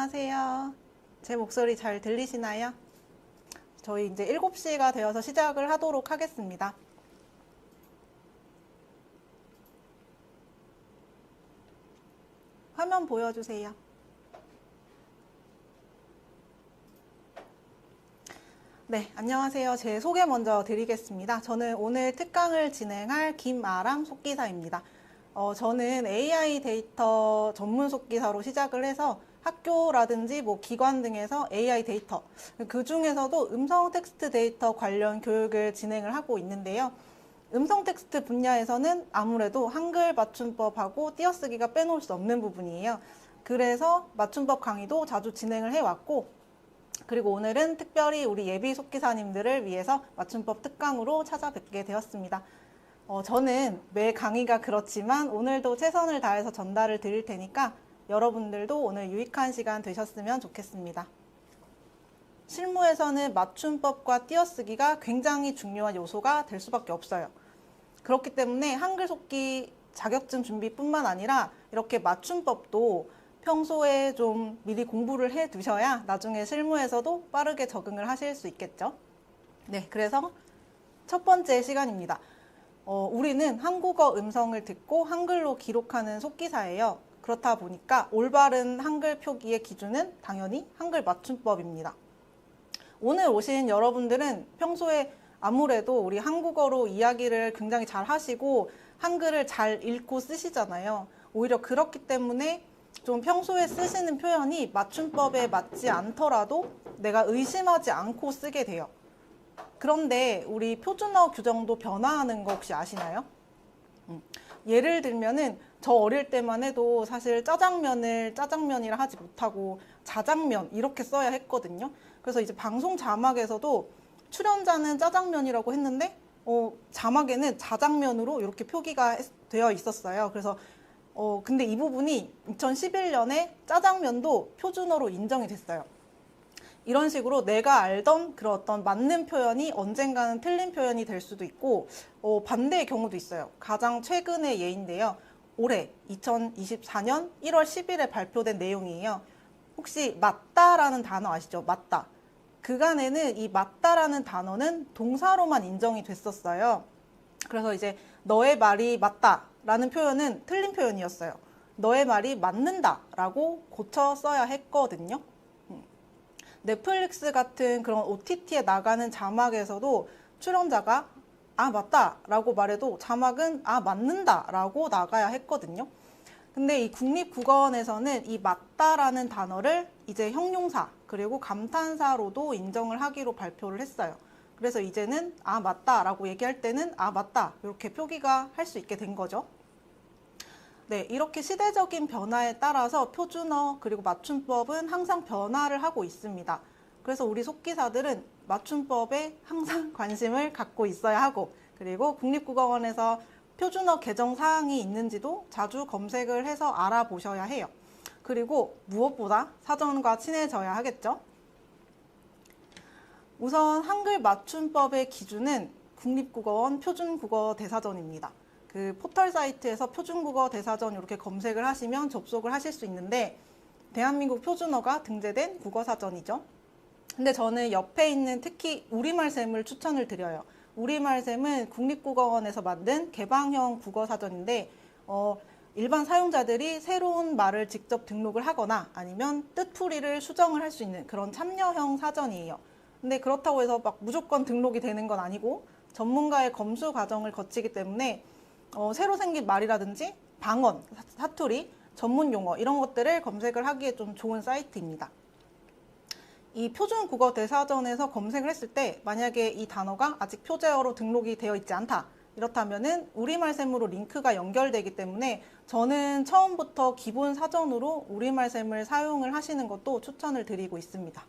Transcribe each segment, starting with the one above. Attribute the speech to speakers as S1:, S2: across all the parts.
S1: 안녕하세요. 제 목소리 잘 들리시나요? 저희 이제 7시가 되어서 시작을 하도록 하겠습니다. 화면 보여주세요. 네, 안녕하세요. 제 소개 먼저 드리겠습니다. 저는 오늘 특강을 진행할 김아람 속기사입니다. 저는 AI 데이터 전문 속기사로 시작을 해서 학교라든지 뭐 기관 등에서 AI 데이터, 그 중에서도 음성 텍스트 데이터 관련 교육을 진행을 하고 있는데요. 음성 텍스트 분야에서는 아무래도 한글 맞춤법하고 띄어쓰기가 빼놓을 수 없는 부분이에요. 그래서 맞춤법 강의도 자주 진행을 해왔고, 그리고 오늘은 특별히 우리 예비 속기사님들을 위해서 맞춤법 특강으로 찾아뵙게 되었습니다. 저는 매 강의가 그렇지만 오늘도 최선을 다해서 전달을 드릴 테니까 여러분들도 오늘 유익한 시간 되셨으면 좋겠습니다. 실무에서는 맞춤법과 띄어쓰기가 굉장히 중요한 요소가 될 수밖에 없어요. 그렇기 때문에 한글 속기 자격증 준비뿐만 아니라 이렇게 맞춤법도 평소에 좀 미리 공부를 해 두셔야 나중에 실무에서도 빠르게 적응을 하실 수 있겠죠. 네, 그래서 첫 번째 시간입니다. 우리는 한국어 음성을 듣고 한글로 기록하는 속기사예요. 그렇다 보니까 올바른 한글 표기의 기준은 당연히 한글 맞춤법입니다. 오늘 오신 여러분들은 평소에 아무래도 우리 한국어로 이야기를 굉장히 잘 하시고 한글을 잘 읽고 쓰시잖아요. 오히려 그렇기 때문에 좀 평소에 쓰시는 표현이 맞춤법에 맞지 않더라도 내가 의심하지 않고 쓰게 돼요. 그런데 우리 표준어 규정도 변화하는 거 혹시 아시나요? 예를 들면은 저 어릴 때만 해도 사실 짜장면을 짜장면이라 하지 못하고 자장면 이렇게 써야 했거든요. 그래서 이제 방송 자막에서도 출연자는 짜장면이라고 했는데 자막에는 자장면으로 이렇게 표기가 되어 있었어요. 그래서 근데 이 부분이 2011년에 짜장면도 표준어로 인정이 됐어요. 이런 식으로 내가 알던 그런 어떤 맞는 표현이 언젠가는 틀린 표현이 될 수도 있고 반대의 경우도 있어요. 가장 최근의 예인데요. 올해 2024년 1월 10일에 발표된 내용이에요. 혹시 맞다라는 단어 아시죠? 맞다. 그간에는 이 맞다라는 단어는 동사로만 인정이 됐었어요. 그래서 이제 너의 말이 맞다라는 표현은 틀린 표현이었어요. 너의 말이 맞는다라고 고쳐 써야 했거든요. 넷플릭스 같은 그런 OTT에 나가는 자막에서도 출연자가 아 맞다 라고 말해도 자막은 아 맞는다 라고 나가야 했거든요. 근데 이 국립국어원에서는 이 맞다라는 단어를 이제 형용사 그리고 감탄사로도 인정을 하기로 발표를 했어요. 그래서 이제는 아 맞다 라고 얘기할 때는 아 맞다 이렇게 표기가 할 수 있게 된 거죠. 네, 이렇게 시대적인 변화에 따라서 표준어 그리고 맞춤법은 항상 변화를 하고 있습니다. 그래서 우리 속기사들은 맞춤법에 항상 관심을 갖고 있어야 하고, 그리고 국립국어원에서 표준어 개정 사항이 있는지도 자주 검색을 해서 알아보셔야 해요. 그리고 무엇보다 사전과 친해져야 하겠죠. 우선 한글 맞춤법의 기준은 국립국어원 표준국어대사전입니다. 그 포털 사이트에서 표준국어 대사전 이렇게 검색을 하시면 접속을 하실 수 있는데 대한민국 표준어가 등재된 국어사전이죠. 근데 저는 옆에 있는 특히 우리말샘을 추천을 드려요. 우리말샘은 국립국어원에서 만든 개방형 국어사전인데 일반 사용자들이 새로운 말을 직접 등록을 하거나 아니면 뜻풀이를 수정을 할 수 있는 그런 참여형 사전이에요. 근데 그렇다고 해서 막 무조건 등록이 되는 건 아니고 전문가의 검수 과정을 거치기 때문에 새로 생긴 말이라든지 방언, 사투리, 전문 용어 이런 것들을 검색을 하기에 좀 좋은 사이트입니다. 이 표준국어 대사전에서 검색을 했을 때 만약에 이 단어가 아직 표제어로 등록이 되어 있지 않다. 이렇다면은 우리말샘으로 링크가 연결되기 때문에 저는 처음부터 기본 사전으로 우리말샘을 사용을 하시는 것도 추천을 드리고 있습니다.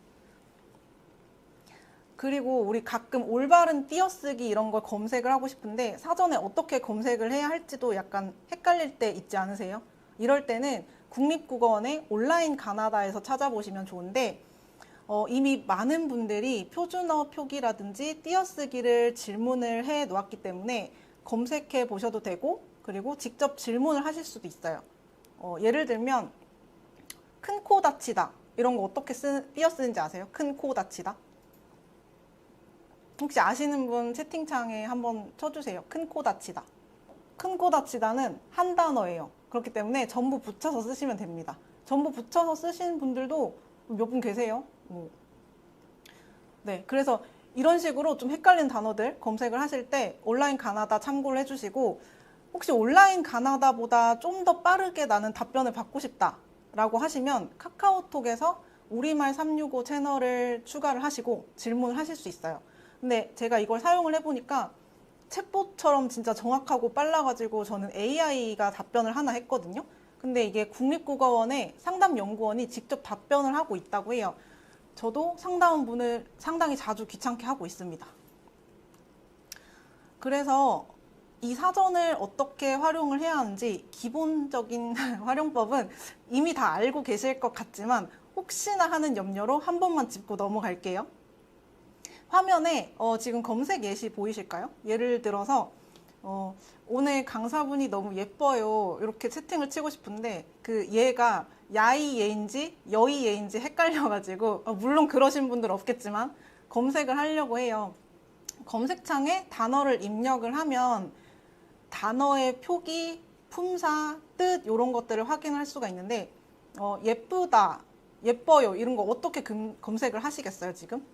S1: 그리고 우리 가끔 올바른 띄어쓰기 이런 걸 검색을 하고 싶은데 사전에 어떻게 검색을 해야 할지도 약간 헷갈릴 때 있지 않으세요? 이럴 때는 국립국어원의 온라인 가나다에서 찾아보시면 좋은데 이미 많은 분들이 표준어 표기라든지 띄어쓰기를 질문을 해 놓았기 때문에 검색해 보셔도 되고 그리고 직접 질문을 하실 수도 있어요. 예를 들면 큰 코 다치다 이런 거 어떻게 띄어쓰는지 아세요? 큰 코 다치다. 혹시 아시는 분 채팅창에 한번 쳐주세요. 큰 코 다치다. 큰 코 다치다는 한 단어예요. 그렇기 때문에 전부 붙여서 쓰시면 됩니다. 전부 붙여서 쓰시는 분들도 몇 분 계세요. 네, 그래서 이런 식으로 좀 헷갈리는 단어들 검색을 하실 때 온라인 가나다 참고를 해주시고, 혹시 온라인 가나다보다 좀 더 빠르게 나는 답변을 받고 싶다라고 하시면 카카오톡에서 우리말 365 채널을 추가를 하시고 질문을 하실 수 있어요. 근데 제가 이걸 사용을 해보니까 챗봇처럼 진짜 정확하고 빨라가지고 저는 AI가 답변을 하나 했거든요. 근데 이게 국립국어원의 상담연구원이 직접 답변을 하고 있다고 해요. 저도 상담원분을 상당히 자주 귀찮게 하고 있습니다. 그래서 이 사전을 어떻게 활용을 해야 하는지 기본적인 활용법은 이미 다 알고 계실 것 같지만 혹시나 하는 염려로 한 번만 짚고 넘어갈게요. 화면에 지금 검색 예시 보이실까요? 예를 들어서 오늘 강사분이 너무 예뻐요 이렇게 채팅을 치고 싶은데 그 얘가 야이 얘인지 여이 얘인지 헷갈려가지고 물론 그러신 분들 없겠지만 검색을 하려고 해요. 검색창에 단어를 입력을 하면 단어의 표기, 품사, 뜻 이런 것들을 확인할 수가 있는데 예쁘다, 예뻐요 이런 거 어떻게 검색을 하시겠어요 지금?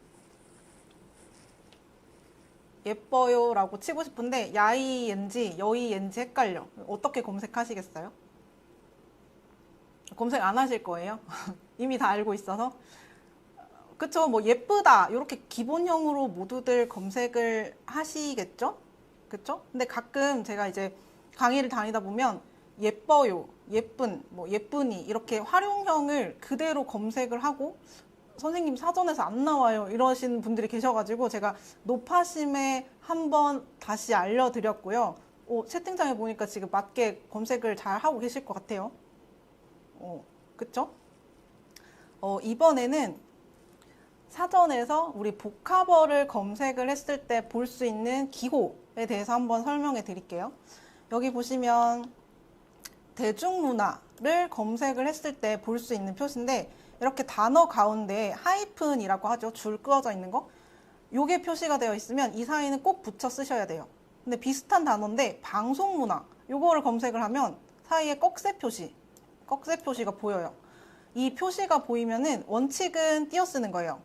S1: 예뻐요 라고 치고 싶은데 야이인지 여이인지 헷갈려. 어떻게 검색하시겠어요? 검색 안 하실 거예요? 이미 다 알고 있어서. 그쵸, 뭐 예쁘다 이렇게 기본형으로 모두들 검색을 하시겠죠? 그쵸? 근데 가끔 제가 이제 강의를 다니다 보면 예뻐요, 예쁜, 뭐 예쁘니 이렇게 활용형을 그대로 검색을 하고 선생님 사전에서 안 나와요 이러시는 분들이 계셔가지고 제가 노파심에 한번 다시 알려드렸고요. 채팅창에 보니까 지금 맞게 검색을 잘 하고 계실 것 같아요. 그쵸? 이번에는 사전에서 우리 복합어를 검색을 했을 때 볼 수 있는 기호에 대해서 한번 설명해 드릴게요. 여기 보시면 대중문화를 검색을 했을 때 볼 수 있는 표시인데 이렇게 단어 가운데 하이픈이라고 하죠. 줄 그어져 있는 거. 요게 표시가 되어 있으면 이 사이는 꼭 붙여 쓰셔야 돼요. 근데 비슷한 단어인데 방송문화 요거를 검색을 하면 사이에 꺽쇠 표시가 보여요. 이 표시가 보이면은 원칙은 띄어쓰는 거예요.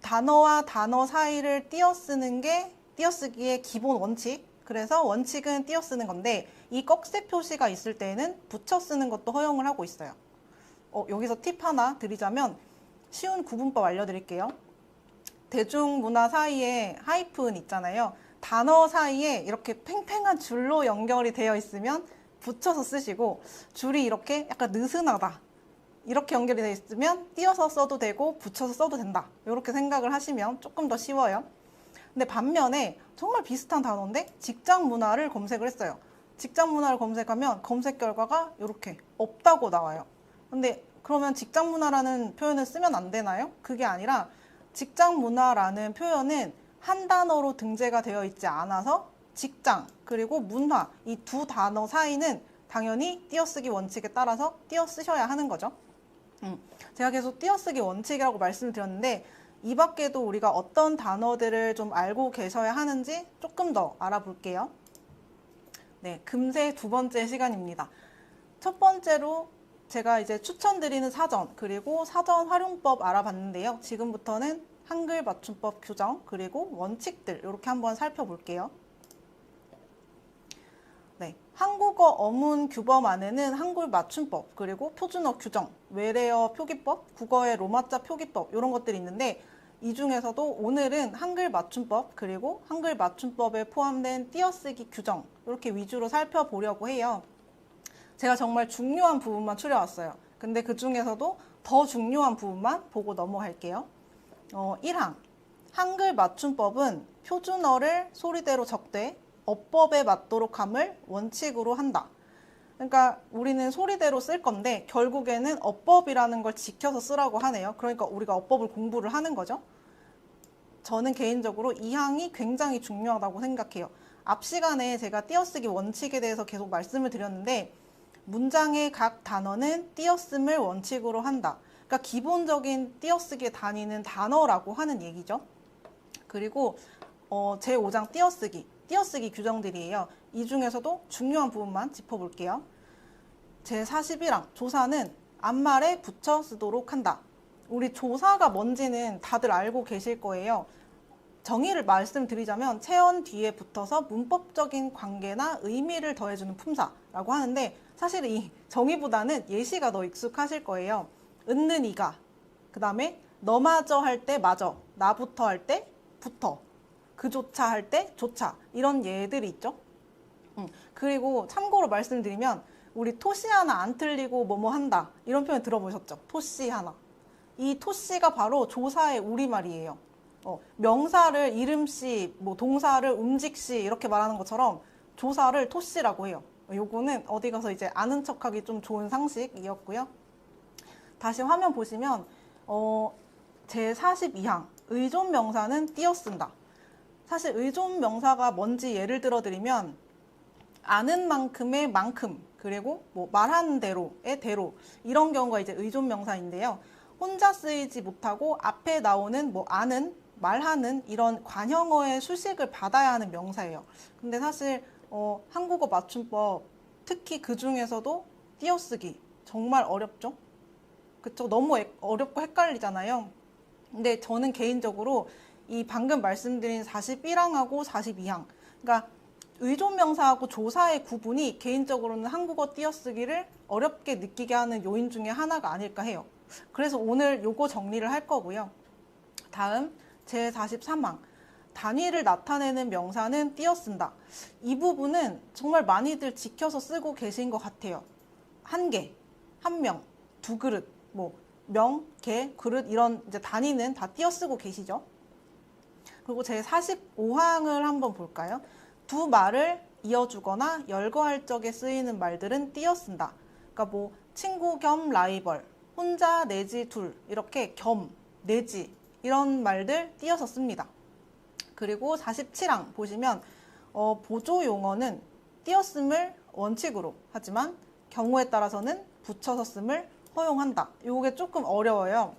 S1: 단어와 단어 사이를 띄어쓰는 게 띄어쓰기의 기본 원칙. 그래서 원칙은 띄어쓰는 건데 이 꺽쇠 표시가 있을 때에는 붙여 쓰는 것도 허용을 하고 있어요. 여기서 팁 하나 드리자면 쉬운 구분법 알려드릴게요. 대중문화 사이에 하이픈 있잖아요. 단어 사이에 이렇게 팽팽한 줄로 연결이 되어 있으면 붙여서 쓰시고 줄이 이렇게 약간 느슨하다. 이렇게 연결이 되어 있으면 띄어서 써도 되고 붙여서 써도 된다. 이렇게 생각을 하시면 조금 더 쉬워요. 근데 반면에 정말 비슷한 단어인데 직장 문화를 검색을 했어요. 직장 문화를 검색하면 검색 결과가 이렇게 없다고 나와요. 근데 그러면 직장 문화라는 표현을 쓰면 안 되나요? 그게 아니라 직장 문화라는 표현은 한 단어로 등재가 되어 있지 않아서 직장 그리고 문화 이 두 단어 사이는 당연히 띄어쓰기 원칙에 따라서 띄어쓰셔야 하는 거죠. 제가 계속 띄어쓰기 원칙이라고 말씀을 드렸는데 이 밖에도 우리가 어떤 단어들을 좀 알고 계셔야 하는지 조금 더 알아볼게요. 네, 금세 두 번째 시간입니다. 첫 번째로 제가 이제 추천드리는 사전 그리고 사전 활용법 알아봤는데요. 지금부터는 한글 맞춤법 규정 그리고 원칙들 이렇게 한번 살펴볼게요. 네, 한국어 어문 규범 안에는 한글 맞춤법 그리고 표준어 규정, 외래어 표기법, 국어의 로마자 표기법 이런 것들이 있는데 이 중에서도 오늘은 한글 맞춤법 그리고 한글 맞춤법에 포함된 띄어쓰기 규정 이렇게 위주로 살펴보려고 해요. 제가 정말 중요한 부분만 추려왔어요. 근데 그 중에서도 더 중요한 부분만 보고 넘어갈게요. 1항 한글 맞춤법은 표준어를 소리대로 적되 어법에 맞도록 함을 원칙으로 한다. 그러니까 우리는 소리대로 쓸 건데 결국에는 어법이라는 걸 지켜서 쓰라고 하네요. 그러니까 우리가 어법을 공부를 하는 거죠. 저는 개인적으로 이 항이 굉장히 중요하다고 생각해요. 앞 시간에 제가 띄어쓰기 원칙에 대해서 계속 말씀을 드렸는데 문장의 각 단어는 띄어쓰을 원칙으로 한다. 그러니까 기본적인 띄어쓰기에 다니는 단어라고 하는 얘기죠. 그리고 제5장 띄어쓰기 규정들이에요. 이 중에서도 중요한 부분만 짚어볼게요. 제41항 조사는 앞말에 붙여 쓰도록 한다. 우리 조사가 뭔지는 다들 알고 계실 거예요. 정의를 말씀드리자면 체언 뒤에 붙어서 문법적인 관계나 의미를 더해주는 품사라고 하는데 사실 이 정의보다는 예시가 더 익숙하실 거예요. 은는 이가, 그 다음에 너마저 할 때 마저, 나부터 할 때 부터, 그조차 할 때 조차 이런 예들이 있죠. 그리고 참고로 말씀드리면 우리 토시 하나 안 틀리고 뭐뭐 한다 이런 표현 들어보셨죠? 토시 하나. 이 토시가 바로 조사의 우리말이에요. 명사를 이름씨, 뭐 동사를 움직씨 이렇게 말하는 것처럼 조사를 토시라고 해요. 요거는 어디 가서 이제 아는 척하기 좀 좋은 상식이었고요. 다시 화면 보시면 제42항 의존명사는 띄어쓴다. 사실 의존명사가 뭔지 예를 들어 드리면 아는 만큼의 만큼 그리고 뭐 말하는 대로의 대로 이런 경우가 이제 의존명사인데요. 혼자 쓰이지 못하고 앞에 나오는 뭐 아는 말하는 이런 관형어의 수식을 받아야 하는 명사예요. 근데 사실 한국어 맞춤법 특히 그 중에서도 띄어쓰기 정말 어렵죠? 그쵸? 너무 어렵고 헷갈리잖아요. 근데 저는 개인적으로 이 방금 말씀드린 41항하고 42항 그러니까 의존명사하고 조사의 구분이 개인적으로는 한국어 띄어쓰기를 어렵게 느끼게 하는 요인 중에 하나가 아닐까 해요. 그래서 오늘 요거 정리를 할 거고요. 다음 제43항 단위를 나타내는 명사는 띄어쓴다. 이 부분은 정말 많이들 지켜서 쓰고 계신 것 같아요. 한 개, 한 명, 두 그릇, 뭐 명, 개, 그릇 이런 이제 단위는 다 띄어쓰고 계시죠. 그리고 제45항을 한번 볼까요? 두 말을 이어주거나 열거할 적에 쓰이는 말들은 띄어쓴다. 그러니까 뭐 친구 겸 라이벌, 혼자 내지 둘 이렇게 겸, 내지 이런 말들 띄어서 씁니다. 그리고 47항 보시면 보조 용어는 띄어쓰을 원칙으로 하지만 경우에 따라서는 붙여서 씀을 허용한다. 이게 조금 어려워요.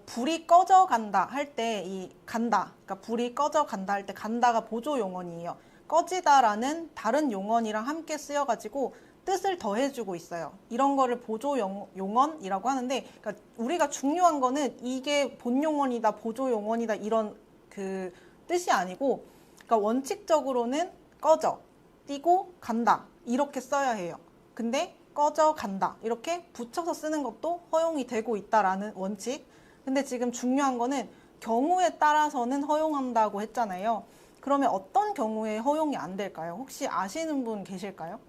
S1: 불이 꺼져 간다 할 때 이 간다, 그러니까 불이 꺼져 간다 할 때 간다가 보조 용언이에요. 꺼지다라는 다른 용언이랑 함께 쓰여가지고 뜻을 더해주고 있어요. 이런 거를 보조 용언이라고 하는데, 그러니까 우리가 중요한 거는 이게 본 용언이다, 보조 용언이다 이런 그 뜻이 아니고, 그러니까 원칙적으로는 꺼져, 뛰고 간다 이렇게 써야 해요. 근데 꺼져 간다 이렇게 붙여서 쓰는 것도 허용이 되고 있다라는 원칙. 근데 지금 중요한 거는 경우에 따라서는 허용한다고 했잖아요. 그러면 어떤 경우에 허용이 안 될까요? 혹시 아시는 분 계실까요?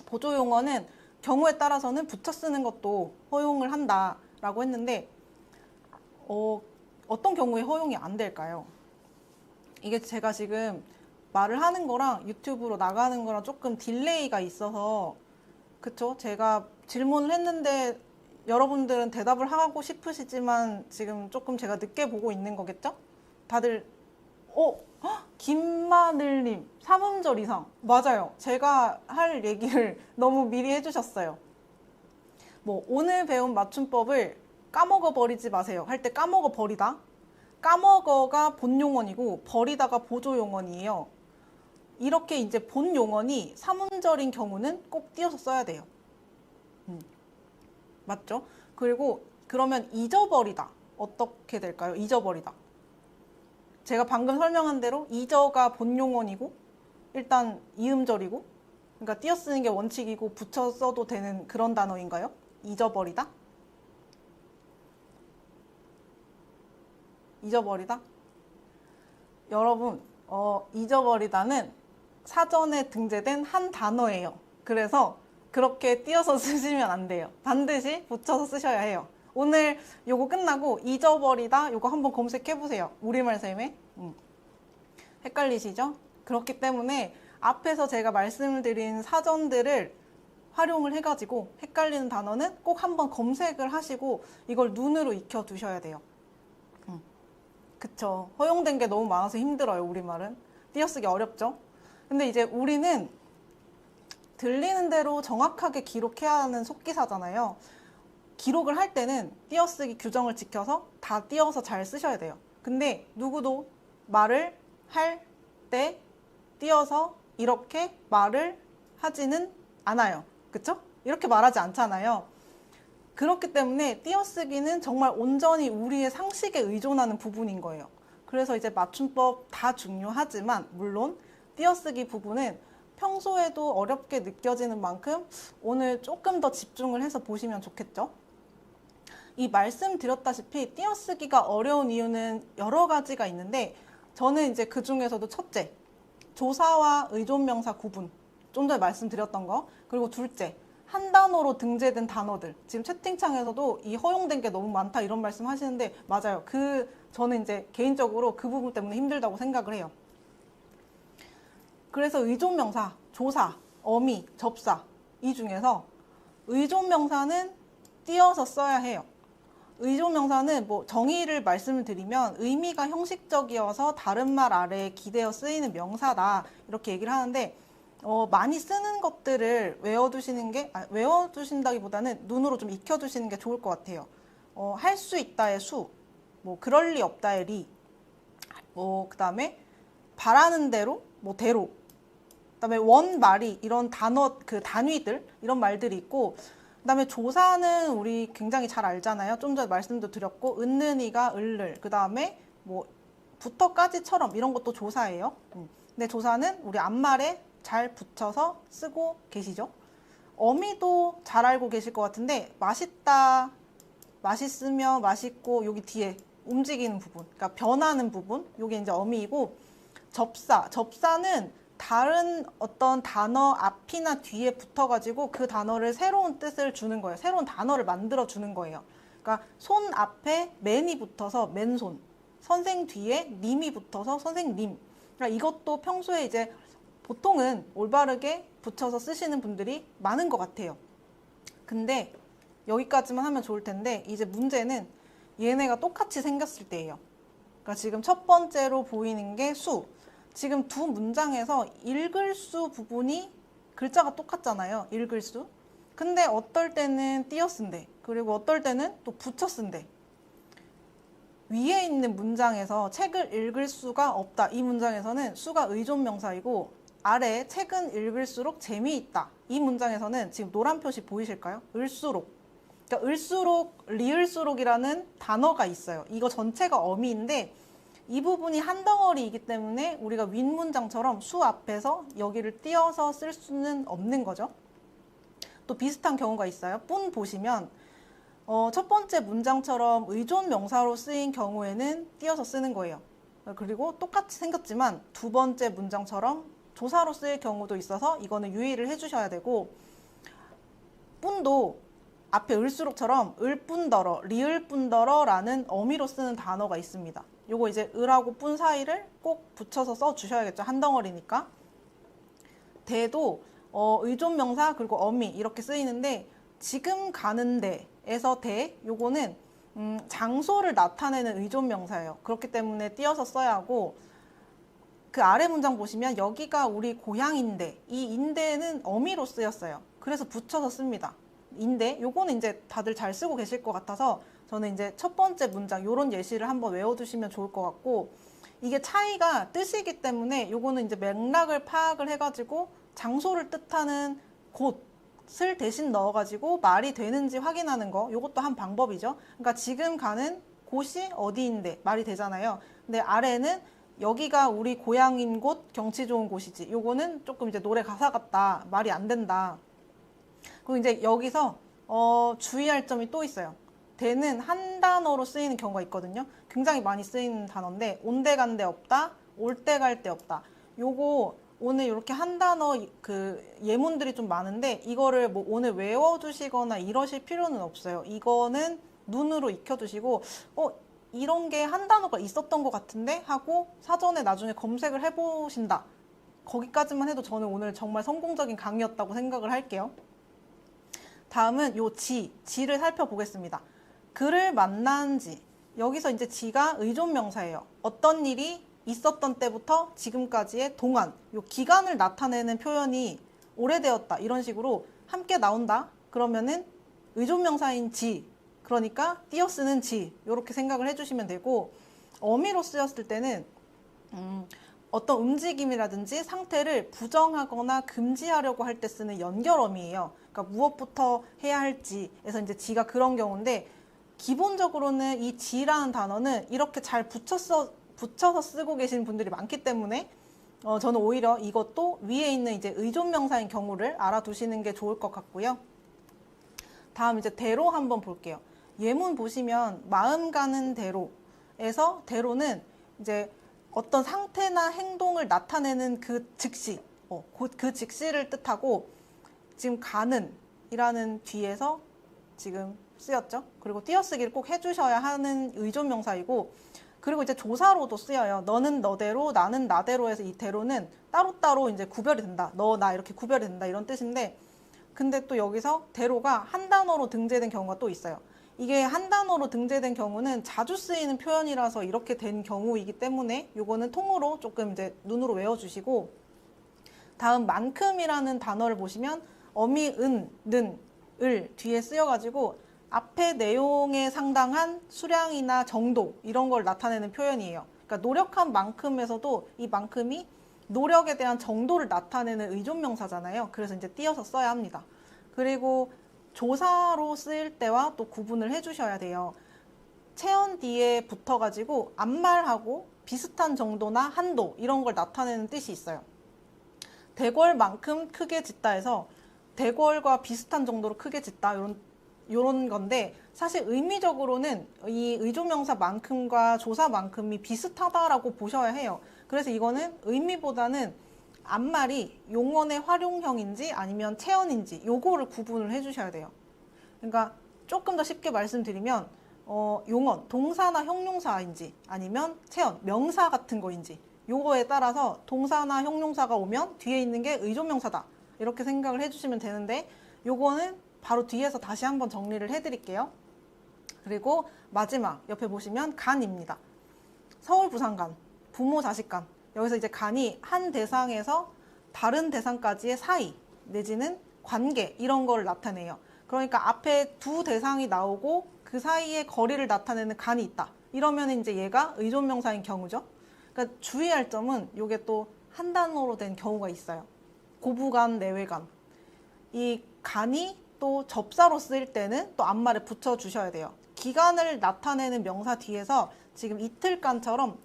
S1: 보조 용어는 경우에 따라서는 붙여 쓰는 것도 허용을 한다라고 했는데 어떤 경우에 허용이 안 될까요? 이게 제가 지금 말을 하는 거랑 유튜브로 나가는 거랑 조금 딜레이가 있어서 그쵸? 제가 질문을 했는데 여러분들은 대답을 하고 싶으시지만 지금 조금 제가 늦게 보고 있는 거겠죠? 다들 김마늘님 3음절 이상 맞아요. 제가 할 얘기를 너무 미리 해주셨어요. 뭐 오늘 배운 맞춤법을 까먹어 버리지 마세요 할 때 까먹어 버리다, 까먹어가 본 용언이고 버리다가 보조 용언이에요. 이렇게 이제 본 용언이 3음절인 경우는 꼭 띄어서 써야 돼요. 맞죠? 그리고 그러면 잊어버리다 어떻게 될까요? 잊어버리다. 제가 방금 설명한 대로 잊어가 본 용언이고 일단 이음절이고 그러니까 띄어쓰는 게 원칙이고 붙여 써도 되는 그런 단어인가요? 잊어버리다? 잊어버리다? 여러분 잊어버리다는 사전에 등재된 한 단어예요. 그래서 그렇게 띄어서 쓰시면 안 돼요. 반드시 붙여서 쓰셔야 해요. 오늘 요거 끝나고 잊어버리다 요거 한번 검색해 보세요. 우리말 쌤에. 헷갈리시죠? 그렇기 때문에 앞에서 제가 말씀드린 사전들을 활용을 해가지고 헷갈리는 단어는 꼭 한번 검색을 하시고 이걸 눈으로 익혀 두셔야 돼요. 그쵸. 허용된 게 너무 많아서 힘들어요. 우리말은. 띄어쓰기 어렵죠? 근데 이제 우리는 들리는 대로 정확하게 기록해야 하는 속기사잖아요. 기록을 할 때는 띄어쓰기 규정을 지켜서 다 띄어서 잘 쓰셔야 돼요. 근데 누구도 말을 할 때 띄어서 이렇게 말을 하지는 않아요. 그쵸? 이렇게 말하지 않잖아요. 그렇기 때문에 띄어쓰기는 정말 온전히 우리의 상식에 의존하는 부분인 거예요. 그래서 이제 맞춤법 다 중요하지만 물론 띄어쓰기 부분은 평소에도 어렵게 느껴지는 만큼 오늘 조금 더 집중을 해서 보시면 좋겠죠. 이 말씀드렸다시피 띄어쓰기가 어려운 이유는 여러 가지가 있는데 저는 이제 그 중에서도 첫째, 조사와 의존명사 구분, 좀 전에 말씀드렸던 거, 그리고 둘째, 한 단어로 등재된 단어들. 지금 채팅창에서도 이 허용된 게 너무 많다 이런 말씀 하시는데 맞아요. 저는 이제 개인적으로 그 부분 때문에 힘들다고 생각을 해요. 그래서 의존명사, 조사, 어미, 접사 이 중에서 의존명사는 띄어서 써야 해요. 의존명사는 뭐 정의를 말씀을 드리면 의미가 형식적이어서 다른 말 아래에 기대어 쓰이는 명사다 이렇게 얘기를 하는데 많이 쓰는 것들을 외워두신다기보다는 눈으로 좀 익혀두시는 게 좋을 것 같아요. 할 수 있다의 수, 뭐 그럴 리 없다의 리, 그 다음에 바라는 대로, 뭐 대로, 그 다음에 원말이 이런 단위들 이런 말들이 있고, 그 다음에 조사는 우리 굉장히 잘 알잖아요. 좀 전에 말씀도 드렸고, 은는이가 을를, 그 다음에 뭐 부터까지처럼 이런 것도 조사예요. 근데 조사는 우리 앞말에 잘 붙여서 쓰고 계시죠. 어미도 잘 알고 계실 것 같은데 맛있다, 맛있으며, 맛있고 여기 뒤에 움직이는 부분, 그러니까 변하는 부분, 이게 이제 어미이고 접사는 다른 어떤 단어 앞이나 뒤에 붙어가지고 그 단어를 새로운 뜻을 주는 거예요. 새로운 단어를 만들어 주는 거예요. 그러니까 손 앞에 맨이 붙어서 맨손, 선생 뒤에 님이 붙어서 선생님. 그러니까 이것도 평소에 이제 보통은 올바르게 붙여서 쓰시는 분들이 많은 것 같아요. 근데 여기까지만 하면 좋을 텐데 이제 문제는 얘네가 똑같이 생겼을 때예요. 그러니까 지금 첫 번째로 보이는 게 수. 지금 두 문장에서 읽을 수 부분이 글자가 똑같잖아요. 읽을 수. 근데 어떨 때는 띄어 쓴대. 그리고 어떨 때는 또 붙여 쓴대. 위에 있는 문장에서 책을 읽을 수가 없다. 이 문장에서는 수가 의존명사이고 아래 책은 읽을수록 재미있다. 이 문장에서는 지금 노란 표시 보이실까요? 을수록. 그러니까 을수록, 리을수록이라는 단어가 있어요. 이거 전체가 어미인데 이 부분이 한 덩어리이기 때문에 우리가 윗문장처럼 수 앞에서 여기를 띄어서 쓸 수는 없는 거죠. 또 비슷한 경우가 있어요. 뿐 보시면 첫 번째 문장처럼 의존 명사로 쓰인 경우에는 띄어서 쓰는 거예요. 그리고 똑같이 생겼지만 두 번째 문장처럼 조사로 쓰일 경우도 있어서 이거는 유의를 해주셔야 되고 뿐도 앞에 을수록처럼 을뿐더러, 리을뿐더러라는 어미로 쓰는 단어가 있습니다. 요거 이제 을하고 뿐 사이를 꼭 붙여서 써주셔야겠죠. 한 덩어리니까. 대도 의존명사 그리고 어미 이렇게 쓰이는데 지금 가는 데에서 대 요거는 장소를 나타내는 의존명사예요. 그렇기 때문에 띄어서 써야 하고 그 아래 문장 보시면 여기가 우리 고향인데 이 인데는 어미로 쓰였어요. 그래서 붙여서 씁니다. 인데 요거는 이제 다들 잘 쓰고 계실 것 같아서 저는 이제 첫 번째 문장 요런 예시를 한번 외워두시면 좋을 것 같고 이게 차이가 뜻이기 때문에 요거는 이제 맥락을 파악을 해가지고 장소를 뜻하는 곳을 대신 넣어가지고 말이 되는지 확인하는 거 요것도 한 방법이죠. 그러니까 지금 가는 곳이 어디인데 말이 되잖아요. 근데 아래는 여기가 우리 고향인 곳 경치 좋은 곳이지. 요거는 조금 이제 노래 가사 같다. 말이 안 된다. 그리고 이제 여기서 주의할 점이 또 있어요. 대는 한 단어로 쓰이는 경우가 있거든요. 굉장히 많이 쓰이는 단어인데 온데 간데 없다, 올 때 갈 때 없다. 요거 오늘 이렇게 한 단어 예문들이 좀 많은데 이거를 뭐 오늘 외워두시거나 이러실 필요는 없어요. 이거는 눈으로 익혀두시고 이런 게 한 단어가 있었던 것 같은데 하고 사전에 나중에 검색을 해보신다. 거기까지만 해도 저는 오늘 정말 성공적인 강의였다고 생각을 할게요. 다음은 요 지를 살펴보겠습니다. 그를 만난 지. 여기서 이제 지가 의존명사예요. 어떤 일이 있었던 때부터 지금까지의 동안, 요 기간을 나타내는 표현이 오래되었다. 이런 식으로 함께 나온다. 그러면은 의존명사인 지, 그러니까 띄어쓰는 지 이렇게 생각을 해주시면 되고, 어미로 쓰였을 때는 어떤 움직임이라든지 상태를 부정하거나 금지하려고 할 때 쓰는 연결어미예요. 그러니까 무엇부터 해야 할지에서 이제 지가 그런 경우인데, 기본적으로는 이 지라는 단어는 이렇게 잘 붙여서 쓰고 계신 분들이 많기 때문에 저는 오히려 이것도 위에 있는 이제 의존명사인 경우를 알아두시는 게 좋을 것 같고요. 다음 이제 대로 한번 볼게요. 예문 보시면 마음 가는 대로에서 대로는 이제 어떤 상태나 행동을 나타내는 그 즉시, 그 즉시를 뜻하고, 지금 가는 이라는 뒤에서 지금 쓰였죠. 그리고 띄어쓰기를 꼭 해주셔야 하는 의존명사이고, 그리고 이제 조사로도 쓰여요. 너는 너대로, 나는 나대로에서 이 대로는 따로따로 이제 구별이 된다. 너, 나 이렇게 구별이 된다. 이런 뜻인데, 근데 또 여기서 대로가 한 단어로 등재된 경우가 또 있어요. 이게 한 단어로 등재된 경우는 자주 쓰이는 표현이라서 이렇게 된 경우이기 때문에 요거는 통으로 조금 이제 눈으로 외워주시고, 다음 만큼이라는 단어를 보시면 어미, 은, 는, 을 뒤에 쓰여가지고 앞에 내용에 상당한 수량이나 정도 이런 걸 나타내는 표현이에요. 그러니까 노력한 만큼에서도 이 만큼이 노력에 대한 정도를 나타내는 의존명사잖아요. 그래서 이제 띄어서 써야 합니다. 그리고 조사로 쓰일 때와 또 구분을 해주셔야 돼요. 체언 뒤에 붙어가지고 앞말하고 비슷한 정도나 한도 이런 걸 나타내는 뜻이 있어요. 대궐만큼 크게 짓다 해서 대궐과 비슷한 정도로 크게 짓다 이런 건데, 사실 의미적으로는 이 의존명사만큼과 조사만큼이 비슷하다라고 보셔야 해요. 그래서 이거는 의미보다는 앞말이 용언의 활용형인지 아니면 체언인지 요거를 구분을 해주셔야 돼요. 그러니까 조금 더 쉽게 말씀드리면 용언, 동사나 형용사인지 아니면 체언, 명사 같은 거인지 요거에 따라서 동사나 형용사가 오면 뒤에 있는 게 의존명사다 이렇게 생각을 해주시면 되는데, 요거는 바로 뒤에서 다시 한번 정리를 해드릴게요. 그리고 마지막 옆에 보시면 간입니다. 서울 부산 간, 부모 자식 간. 여기서 이제 간이 한 대상에서 다른 대상까지의 사이 내지는 관계 이런 걸 나타내요. 그러니까 앞에 두 대상이 나오고 그 사이의 거리를 나타내는 간이 있다. 이러면 이제 얘가 의존명사인 경우죠. 그러니까 주의할 점은 이게 또 한 단어로 된 경우가 있어요. 고부간, 내외간. 이 간이 또 접사로 쓰일 때는 또 앞말에 붙여주셔야 돼요. 기간을 나타내는 명사 뒤에서 지금 이틀간처럼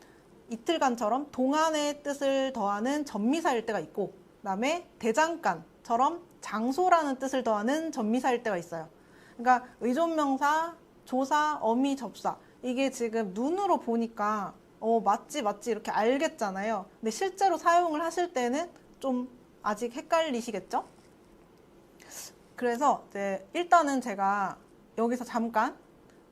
S1: 동안의 뜻을 더하는 전미사일 때가 있고, 그다음에 대장간처럼 장소라는 뜻을 더하는 전미사일 때가 있어요. 그러니까 의존명사, 조사, 어미, 접사 이게 지금 눈으로 보니까 맞지 이렇게 알겠잖아요. 근데 실제로 사용을 하실 때는 좀 아직 헷갈리시겠죠? 그래서 이제 일단은 제가 여기서 잠깐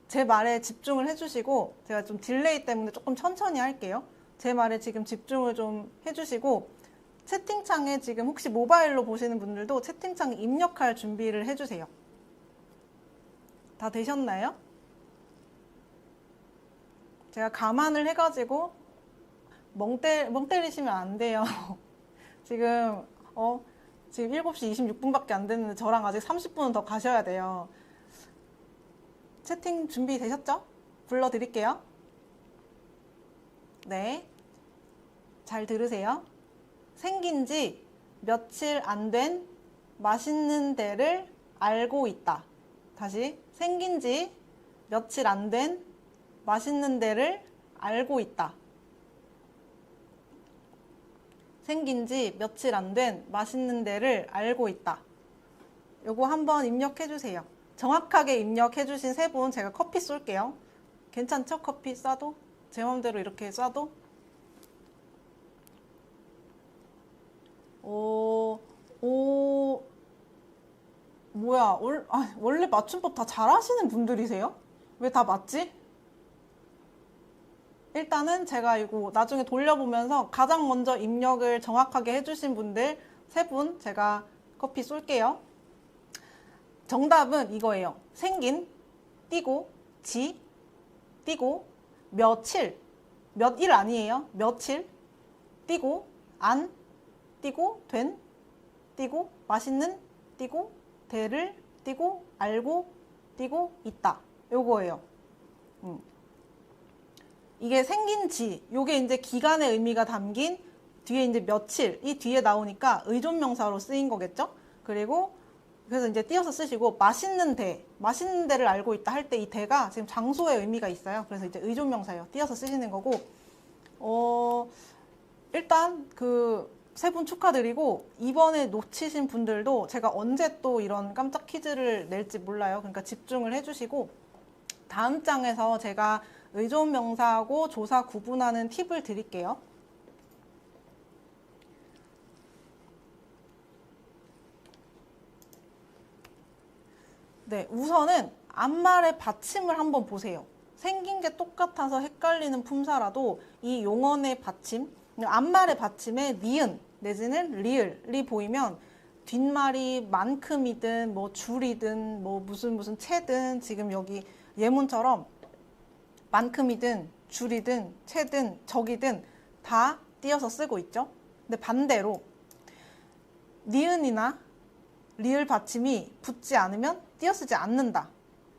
S1: 제 말에 집중을 해주시고, 제가 좀 딜레이 때문에 조금 천천히 할게요. 제 말에 지금 집중을 좀 해주시고, 채팅창에 지금 혹시 모바일로 보시는 분들도 채팅창에 입력할 준비를 해주세요. 다 되셨나요? 제가 감안을 해가지고 멍 때리시면 안 돼요. 지금 7시 26분밖에 안 됐는데 저랑 아직 30분은 더 가셔야 돼요. 채팅 준비 되셨죠? 불러드릴게요. 네. 잘 들으세요. 생긴 지 며칠 안 된 맛있는 데를 알고 있다. 다시. 생긴 지 며칠 안 된 맛있는 데를 알고 있다. 생긴 지 며칠 안 된 맛있는 데를 알고 있다. 요거 한번 입력해 주세요. 정확하게 입력해 주신 세 분 제가 커피 쏠게요. 괜찮죠? 커피 쏴도? 제 맘대로 이렇게 쏴도? 뭐야. 원래 맞춤법 다 잘하시는 분들이세요? 왜 다 맞지? 일단은 제가 이거 나중에 돌려보면서 가장 먼저 입력을 정확하게 해주신 분들 세 분 제가 커피 쏠게요. 정답은 이거예요. 생긴, 띄고, 지, 띄고, 며칠, 몇일 아니에요. 며칠, 띄고, 안, 띄고, 된, 띄고, 맛있는, 띄고, 대를, 띄고, 알고, 띄고, 있다. 요거예요. 이게 생긴 지, 요게 이제 기간의 의미가 담긴 뒤에 이제 며칠, 이 뒤에 나오니까 의존명사로 쓰인 거겠죠? 그리고 그래서 이제 띄어서 쓰시고 맛있는 데를 알고 있다 할 때 이 대가 지금 장소의 의미가 있어요. 그래서 이제 의존명사예요. 띄어서 쓰시는 거고, 일단 그 세 분 축하드리고 이번에 놓치신 분들도 제가 언제 또 이런 깜짝 퀴즈를 낼지 몰라요. 그러니까 집중을 해주시고 다음 장에서 제가 의존명사하고 조사 구분하는 팁을 드릴게요. 네, 우선은 앞말의 받침을 한번 보세요. 생긴 게 똑같아서 헷갈리는 품사라도 이 용언의 받침, 앞말의 받침에 니은 내지는 리을이 보이면 뒷말이 만큼이든 뭐 줄이든 뭐 무슨 채든 지금 여기 예문처럼 만큼이든 줄이든 채든 적이든 다 띄어서 쓰고 있죠. 근데 반대로 니은이나 리을 받침이 붙지 않으면 띄어쓰지 않는다.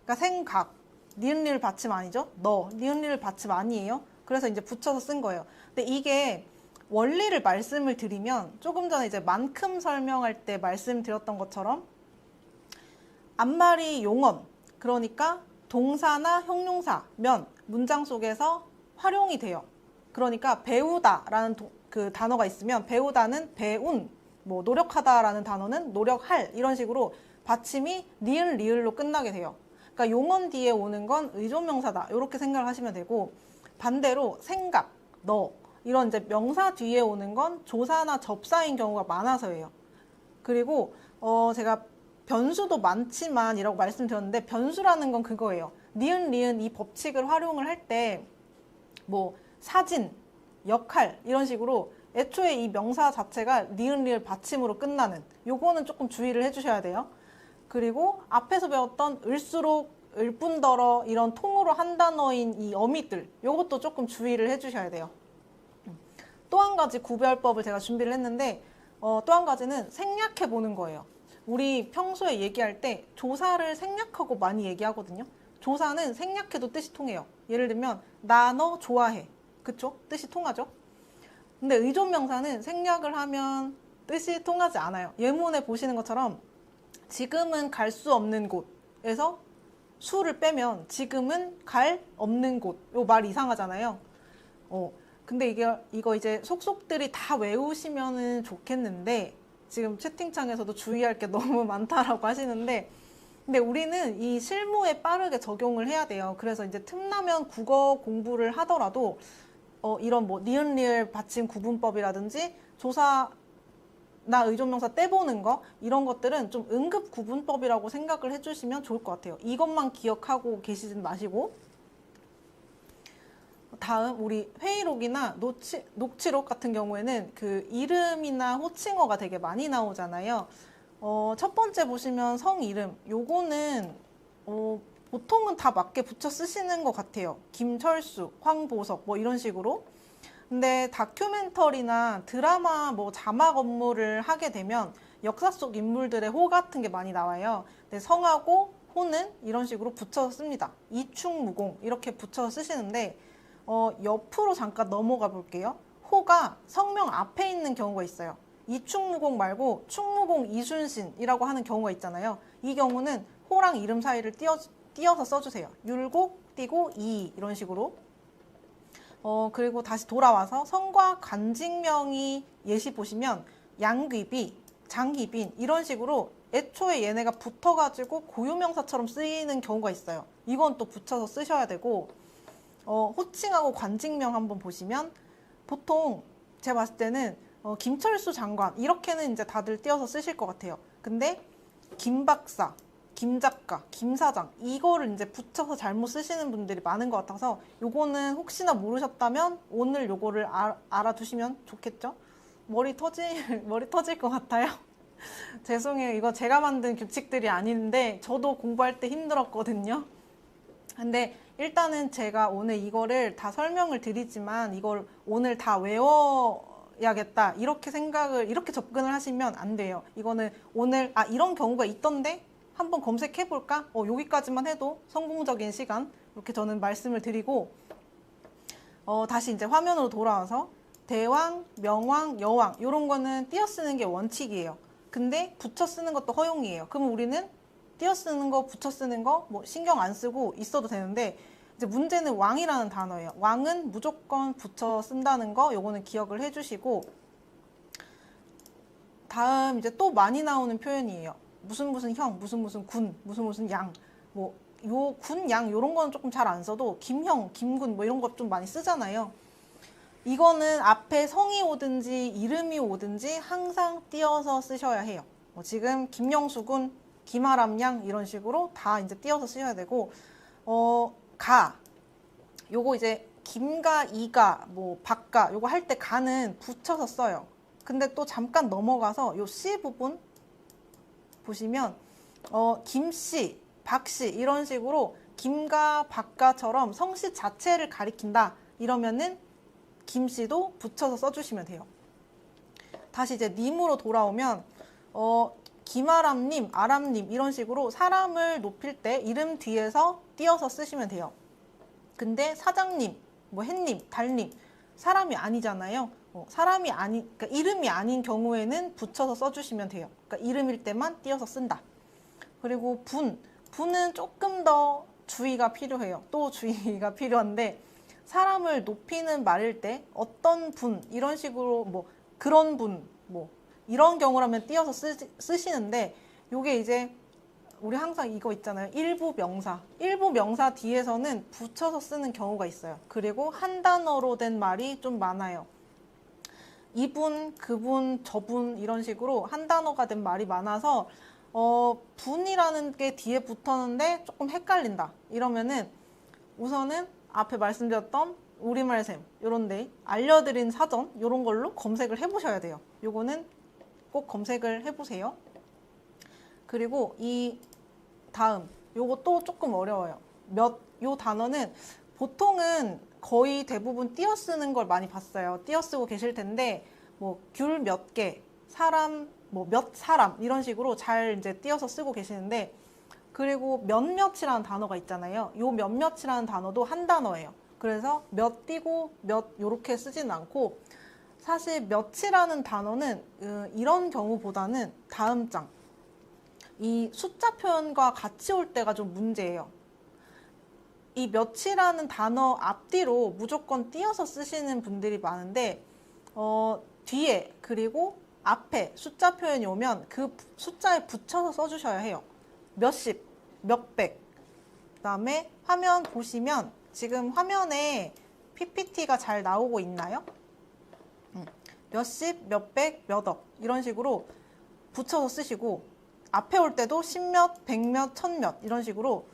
S1: 그러니까 생각, 니은 리을 받침 아니죠? 니은 리을 받침 아니에요. 그래서 이제 붙여서 쓴 거예요. 근데 이게 원리를 말씀을 드리면 조금 전에 이제 만큼 설명할 때 말씀드렸던 것처럼 앞말이 용언, 그러니까 동사나 형용사면 문장 속에서 활용이 돼요. 그러니까 배우다라는 그 단어가 있으면 배우다는 배운, 뭐 노력하다라는 단어는 노력할, 이런 식으로 받침이 니은 리을로 끝나게 돼요. 그러니까 용언 뒤에 오는 건 의존명사다, 이렇게 생각을 하시면 되고, 반대로 생각, 이런 이제 명사 뒤에 오는 건 조사나 접사인 경우가 많아서예요. 그리고 제가 변수도 많지만 이라고 말씀드렸는데, 변수라는 건 그거예요. 니은 리은 이 법칙을 활용을 할 때 뭐 사진, 역할 이런 식으로 애초에 이 명사 자체가 니은 리을 받침으로 끝나는, 요거는 조금 주의를 해주셔야 돼요. 그리고 앞에서 배웠던 을수록, 을뿐더러 이런 통으로 한 단어인 이 어미들, 요것도 조금 주의를 해주셔야 돼요. 또 한 가지 구별법을 제가 준비를 했는데, 또 한 가지는 생략해 보는 거예요. 우리 평소에 얘기할 때 조사를 생략하고 많이 얘기하거든요. 조사는 생략해도 뜻이 통해요. 예를 들면 나 너 좋아해, 그쵸? 뜻이 통하죠. 근데 의존명사는 생략을 하면 뜻이 통하지 않아요. 예문에 보시는 것처럼 지금은 갈 수 없는 곳에서 수를 빼면 지금은 갈 없는 곳, 요 말 이상하잖아요. 근데 이거 이제 속속들이 다 외우시면은 좋겠는데, 지금 채팅창에서도 주의할 게 너무 많다라고 하시는데, 근데 우리는 이 실무에 빠르게 적용을 해야 돼요. 그래서 이제 틈나면 국어 공부를 하더라도 이런 뭐 니은 리을 받침 구분법이라든지 조사나 의존명사 떼보는 거, 이런 것들은 좀 응급 구분법이라고 생각을 해주시면 좋을 것 같아요. 이것만 기억하고 계시진 마시고. 다음 우리 회의록이나 녹취록 같은 경우에는 그 이름이나 호칭어가 되게 많이 나오잖아요. 첫 번째 보시면 성이름, 요거는 보통은 다 맞게 붙여 쓰시는 것 같아요. 김철수, 황보석 뭐 이런 식으로. 근데 다큐멘터리나 드라마 뭐 자막 업무를 하게 되면 역사 속 인물들의 호 같은 게 많이 나와요. 근데 성하고 호는 이런 식으로 붙여서 씁니다. 이충무공 이렇게 붙여서 쓰시는데, 옆으로 잠깐 넘어가 볼게요. 호가 성명 앞에 있는 경우가 있어요. 이충무공 말고 충무공 이순신이라고 하는 경우가 있잖아요. 이 경우는 호랑 이름 사이를 띄어서 써주세요. 율곡 띄고 이, 이런 식으로. 그리고 다시 돌아와서 성과 관직명이 예시 보시면 양귀비, 장기빈 이런 식으로 애초에 얘네가 붙어가지고 고유명사처럼 쓰이는 경우가 있어요. 이건 또 붙여서 쓰셔야 되고, 호칭하고 관직명 한번 보시면 보통 제가 봤을 때는 김철수 장관 이렇게는 이제 다들 띄어서 쓰실 것 같아요. 근데 김 박사, 김 작가, 김 사장 이거를 이제 붙여서 잘못 쓰시는 분들이 많은 것 같아서, 요거는 혹시나 모르셨다면 오늘 요거를 알아두시면 좋겠죠? 머리 터질 것 같아요. 죄송해요. 이거 제가 만든 규칙들이 아닌데 저도 공부할 때 힘들었거든요. 근데 일단은 제가 오늘 이거를 다 설명을 드리지만 이걸 오늘 다 외워야겠다 이렇게 접근을 하시면 안 돼요. 이거는 오늘 이런 경우가 있던데 한번 검색해볼까? 여기까지만 해도 성공적인 시간. 이렇게 저는 말씀을 드리고, 다시 이제 화면으로 돌아와서 대왕, 명왕, 여왕 이런 거는 띄어쓰는 게 원칙이에요. 근데 붙여 쓰는 것도 허용이에요. 그럼 우리는 띄어 쓰는 거, 붙여 쓰는 거 뭐 신경 안 쓰고 있어도 되는데, 이제 문제는 왕이라는 단어예요. 왕은 무조건 붙여 쓴다는 거, 요거는 기억을 해주시고, 다음 이제 또 많이 나오는 표현이에요. 무슨 무슨 형, 무슨 무슨 군, 무슨 무슨 양, 뭐 요 군, 양 요런 거는 조금 잘 안 써도 김형, 김군 뭐 이런 거 좀 많이 쓰잖아요. 이거는 앞에 성이 오든지 이름이 오든지 항상 띄어서 쓰셔야 해요. 지금 김영수 군, 김아람 양 이런 식으로 다 이제 띄어서 쓰셔야 되고, 가 요거 이제 김가, 이가, 뭐 박가 요거 할 때 가는 붙여서 써요. 근데 또 잠깐 넘어가서 요 씨 부분 보시면 김씨, 박씨 이런 식으로 김가, 박가처럼 성씨 자체를 가리킨다 이러면은 김씨도 붙여서 써주시면 돼요. 다시 이제 님으로 돌아오면 김아람님, 아람님 이런 식으로 사람을 높일 때 이름 뒤에서 띄어서 쓰시면 돼요. 근데 사장님, 뭐 햇님, 달님 사람이 아니잖아요. 그러니까 이름이 아닌 경우에는 붙여서 써주시면 돼요. 그러니까 이름일 때만 띄어서 쓴다. 그리고 분은 조금 더 주의가 필요해요. 또 주의가 필요한데, 사람을 높이는 말일 때 어떤 분 이런 식으로 뭐 그런 분 뭐 이런 경우라면 띄어서 쓰시는데, 요게 이제 우리 항상 이거 있잖아요. 일부 명사 뒤에서는 붙여서 쓰는 경우가 있어요. 그리고 한 단어로 된 말이 좀 많아요. 이분, 그분, 저분 이런 식으로 한 단어가 된 말이 많아서 분이라는 게 뒤에 붙었는데 조금 헷갈린다 이러면은 우선은 앞에 말씀드렸던 우리말샘 요런데 알려드린 사전 요런 걸로 검색을 해보셔야 돼요. 요거는 꼭 검색을 해보세요. 그리고 이 다음 요거 또 조금 어려워요. 요 단어는 보통은 거의 대부분 띄어쓰는 걸 많이 봤어요. 띄어쓰고 계실 텐데 뭐 귤 몇 개, 사람 뭐 몇 사람 이런 식으로 잘 이제 띄어서 쓰고 계시는데, 그리고 몇몇이라는 단어가 있잖아요. 요 몇몇이라는 단어도 한 단어예요. 그래서 몇 띄고 몇 요렇게 쓰진 않고, 사실 몇이라는 단어는 이런 경우보다는 다음 장 이 숫자 표현과 같이 올 때가 좀 문제예요. 이 몇이라는 단어 앞뒤로 무조건 띄어서 쓰시는 분들이 많은데 뒤에 그리고 앞에 숫자 표현이 오면 그 숫자에 붙여서 써주셔야 해요. 몇십, 몇백. 그다음에 화면 보시면 지금 화면에 PPT가 잘 나오고 있나요? 몇십, 몇백, 몇억 이런 식으로 붙여서 쓰시고, 앞에 올 때도 십몇, 백몇, 천몇 이런 식으로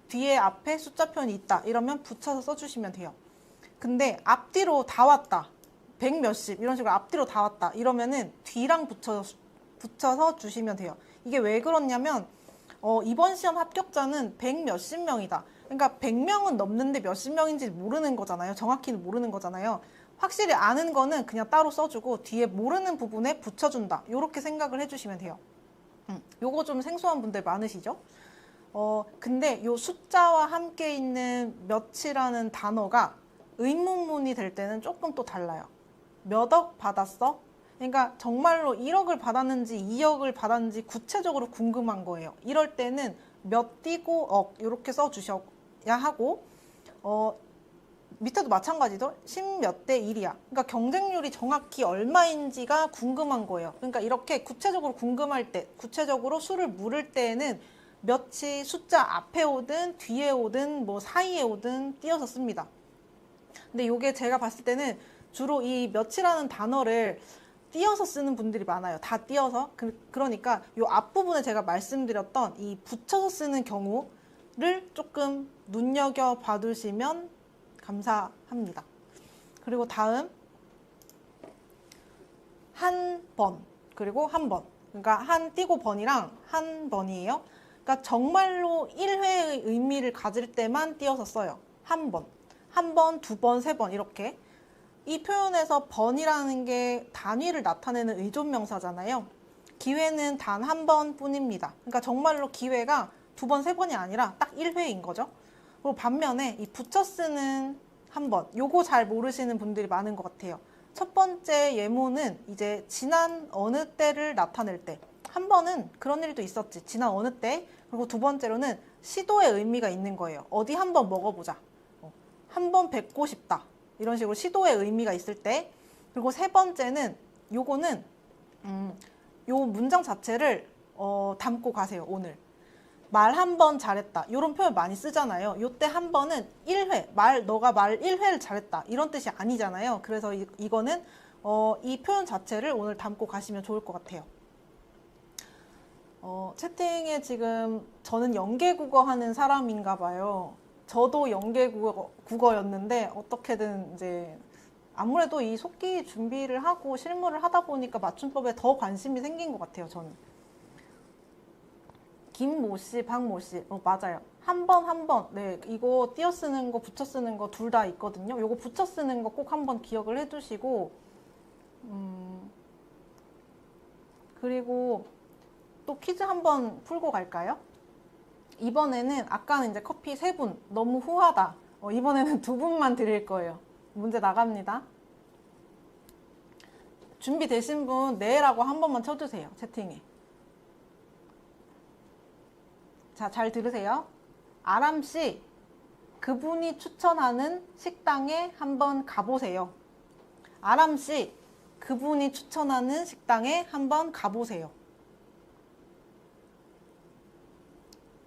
S1: 뒤에 앞에 숫자 표현이 있다 이러면 붙여서 써주시면 돼요. 근데 앞뒤로 다 왔다, 백 몇십 이런 식으로 앞뒤로 다 왔다 이러면은 뒤랑 붙여서 주시면 돼요. 이게 왜 그렇냐면 이번 시험 합격자는 백 몇십 명이다. 그러니까 100명은 넘는데 몇십 명인지 모르는 거잖아요. 정확히는 모르는 거잖아요. 확실히 아는 거는 그냥 따로 써주고 뒤에 모르는 부분에 붙여준다. 이렇게 생각을 해주시면 돼요. 요거 좀 생소한 분들 많으시죠? 근데 요 숫자와 함께 있는 몇이라는 단어가 의문문이 될 때는 조금 또 달라요. 몇억 받았어? 그러니까 정말로 1억을 받았는지 2억을 받았는지 구체적으로 궁금한 거예요. 이럴 때는 몇 띄고 억 이렇게 써주셔야 하고, 밑에도 마찬가지죠. 10몇 대 1이야. 그러니까 경쟁률이 정확히 얼마인지가 궁금한 거예요. 그러니까 이렇게 구체적으로 궁금할 때, 구체적으로 수를 물을 때에는 몇이 숫자 앞에 오든 뒤에 오든 뭐 사이에 오든 띄어서 씁니다. 근데 이게 제가 봤을 때는 주로 이 몇이라는 단어를 띄어서 쓰는 분들이 많아요. 다 띄어서. 그러니까 이 앞부분에 제가 말씀드렸던 이 붙여서 쓰는 경우를 조금 눈여겨 봐두시면 감사합니다. 그리고 다음 한 번, 그리고 한 번. 그러니까 한 띄고 번이랑 한 번이에요. 그러니까 정말로 1회의 의미를 가질 때만 띄어서 써요. 한 번, 한 번, 두 번, 세 번 이렇게. 이 표현에서 번이라는 게 단위를 나타내는 의존명사잖아요. 기회는 단 한 번뿐입니다. 그러니까 정말로 기회가 두 번, 세 번이 아니라 딱 1회인 거죠. 그리고 반면에 이 붙여 쓰는 한 번, 요거 잘 모르시는 분들이 많은 것 같아요. 첫 번째 예모는 이제 지난 어느 때를 나타낼 때. 한 번은 그런 일도 있었지. 지난 어느 때. 그리고 두 번째로는 시도의 의미가 있는 거예요. 어디 한번 먹어보자. 한번 뵙고 싶다. 이런 식으로 시도의 의미가 있을 때. 그리고 세 번째는 요거는 요 문장 자체를 담고 가세요. 오늘. 말 한 번 잘했다. 이런 표현 많이 쓰잖아요. 요때 한 번은 1회. 너가 말 1회를 잘했다. 이런 뜻이 아니잖아요. 그래서 이거는 이 표현 자체를 오늘 담고 가시면 좋을 것 같아요. 채팅에 지금 저는 연계국어 하는 사람인가 봐요. 저도 연계국어였는데 어떻게든 이제 아무래도 이 속기 준비를 하고 실무를 하다 보니까 맞춤법에 더 관심이 생긴 것 같아요. 저는. 김모 씨, 박모 씨, 맞아요. 한 번. 네, 이거 띄어 쓰는 거, 붙여 쓰는 거 둘 다 있거든요. 요거 붙여 쓰는 거 꼭 한번 기억을 해두시고, 그리고 또 퀴즈 한번 풀고 갈까요? 이번에는 아까는 이제 커피 3분 너무 후하다. 이번에는 2분만 드릴 거예요. 문제 나갑니다. 준비되신 분 네라고 한 번만 쳐주세요. 채팅에. 자, 잘 들으세요. 아람씨, 그분이 추천하는 식당에 한번 가보세요. 아람씨, 그분이 추천하는 식당에 한번 가보세요.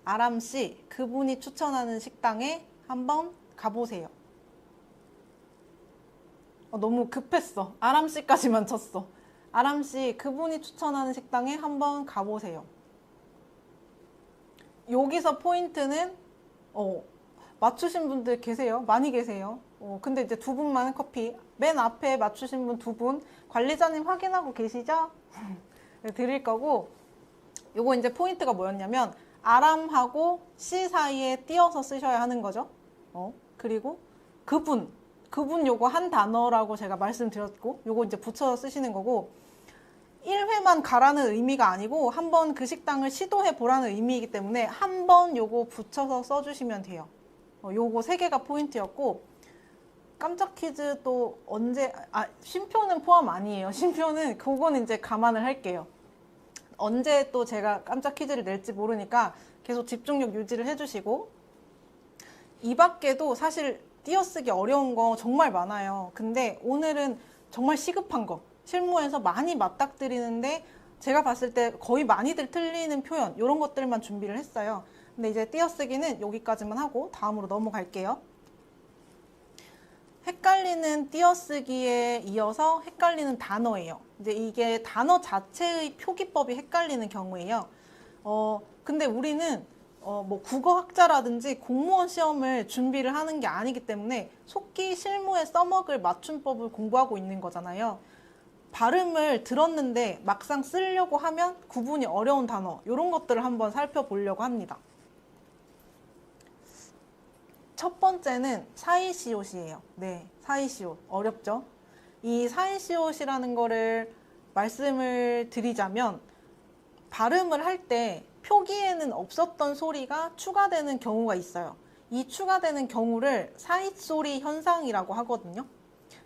S1: 아람씨, 그분이 추천하는 식당에 한번 가보세요. 너무 급했어. 아람씨까지만 쳤어. 아람씨, 그분이 추천하는 식당에 한번 가보세요. 여기서 포인트는 맞추신 분들 계세요. 많이 계세요. 근데 이제 2분만 커피. 맨 앞에 맞추신 분 2분. 관리자님 확인하고 계시죠? 드릴 거고, 요거 이제 포인트가 뭐였냐면 아람하고 씨 사이에 띄어서 쓰셔야 하는 거죠. 그리고 그분 요거 한 단어라고 제가 말씀드렸고, 요거 이제 붙여서 쓰시는 거고, 1회만 가라는 의미가 아니고 한번 그 식당을 시도해 보라는 의미이기 때문에 한 번 요거 붙여서 써주시면 돼요. 요거 3개가 포인트였고, 깜짝 퀴즈 또 언제, 쉼표는 포함 아니에요. 쉼표는 그거는 이제 감안을 할게요. 언제 또 제가 깜짝 퀴즈를 낼지 모르니까 계속 집중력 유지를 해주시고, 이 밖에도 사실 띄어쓰기 어려운 거 정말 많아요. 근데 오늘은 정말 시급한 거, 실무에서 많이 맞닥뜨리는데 제가 봤을 때 거의 많이들 틀리는 표현, 이런 것들만 준비를 했어요. 근데 이제 띄어쓰기는 여기까지만 하고 다음으로 넘어갈게요. 헷갈리는 띄어쓰기에 이어서 헷갈리는 단어예요. 이제 이게 단어 자체의 표기법이 헷갈리는 경우예요. 근데 우리는 뭐 국어학자라든지 공무원 시험을 준비를 하는 게 아니기 때문에 속기 실무에 써먹을 맞춤법을 공부하고 있는 거잖아요. 발음을 들었는데 막상 쓰려고 하면 구분이 어려운 단어, 이런 것들을 한번 살펴보려고 합니다. 첫 번째는 사이시옷이에요. 네, 사이시옷. 어렵죠? 이 사이시옷이라는 거를 말씀을 드리자면, 발음을 할 때 표기에는 없었던 소리가 추가되는 경우가 있어요. 이 추가되는 경우를 사이소리 현상이라고 하거든요.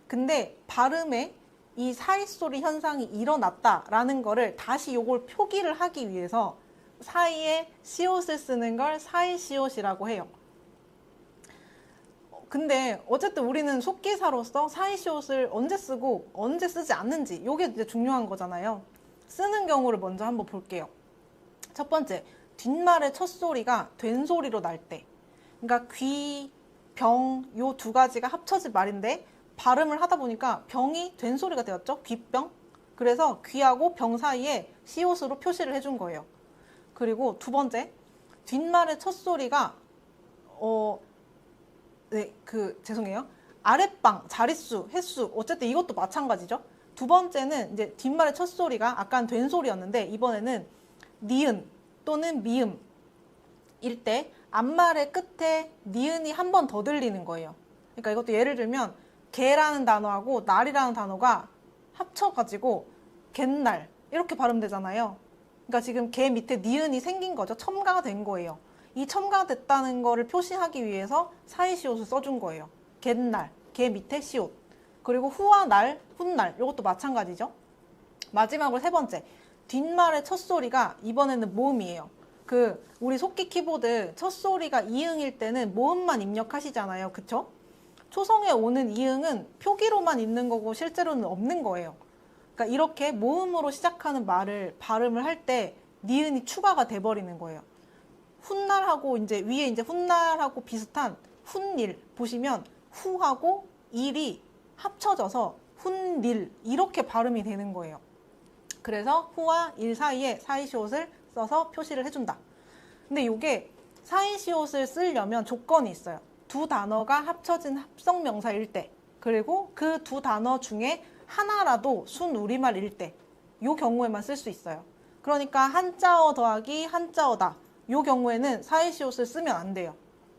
S1: 근데 발음에 이 사이소리 현상이 일어났다라는 거를 다시 요걸 표기를 하기 위해서 사이에 시옷을 쓰는 걸 사이시옷이라고 해요. 근데 어쨌든 우리는 속기사로서 사이시옷을 언제 쓰고 언제 쓰지 않는지, 이게 이제 중요한 거잖아요. 쓰는 경우를 먼저 한번 볼게요. 첫 번째, 뒷말의 첫 소리가 된 소리로 날 때. 그러니까 귀, 병, 요 2가지가 합쳐진 말인데 발음을 하다 보니까 병이 된 소리가 되었죠. 귀병. 그래서 귀하고 병 사이에 시옷으로 표시를 해준 거예요. 그리고 두 번째, 뒷말의 첫 소리가 죄송해요. 아랫방, 자릿수, 횟수, 어쨌든 이것도 마찬가지죠. 두 번째는 이제 뒷말의 첫 소리가 아까는 된 소리였는데 이번에는 니은 또는 미음일 때 앞말의 끝에 니은이 한 번 더 들리는 거예요. 그러니까 이것도 예를 들면 개라는 단어하고 날이라는 단어가 합쳐가지고 갯날, 이렇게 발음되잖아요. 그러니까 지금 개 밑에 니은이 생긴 거죠. 첨가가 된 거예요. 이 첨가됐다는 거를 표시하기 위해서 사이시옷을 써준 거예요. 갯날, 개 밑에 시옷. 그리고 후와 날, 훗날, 이것도 마찬가지죠. 마지막으로 세 번째, 뒷말의 첫 소리가 이번에는 모음이에요. 우리 속기 키보드 첫 소리가 이응일 때는 모음만 입력하시잖아요. 그쵸? 초성에 오는 이응은 표기로만 있는 거고 실제로는 없는 거예요. 그러니까 이렇게 모음으로 시작하는 말을 발음을 할 때 니은이 추가가 돼버리는 거예요. 훗날하고 위에 훗날하고 비슷한 훗일 보시면 후하고 일이 합쳐져서 훗일 이렇게 발음이 되는 거예요. 그래서 후와 일 사이에 사이시옷을 써서 표시를 해준다. 근데 이게 사이시옷을 쓰려면 조건이 있어요. 두 단어가 합쳐진 합성명사일 때, 그리고 그 두 단어 중에 하나라도 순우리말일 때, 이 경우에만 쓸 수 있어요. 그러니까 한자어 더하기 한자어다. 이 경우에는 사이시옷을 쓰면 안 돼요.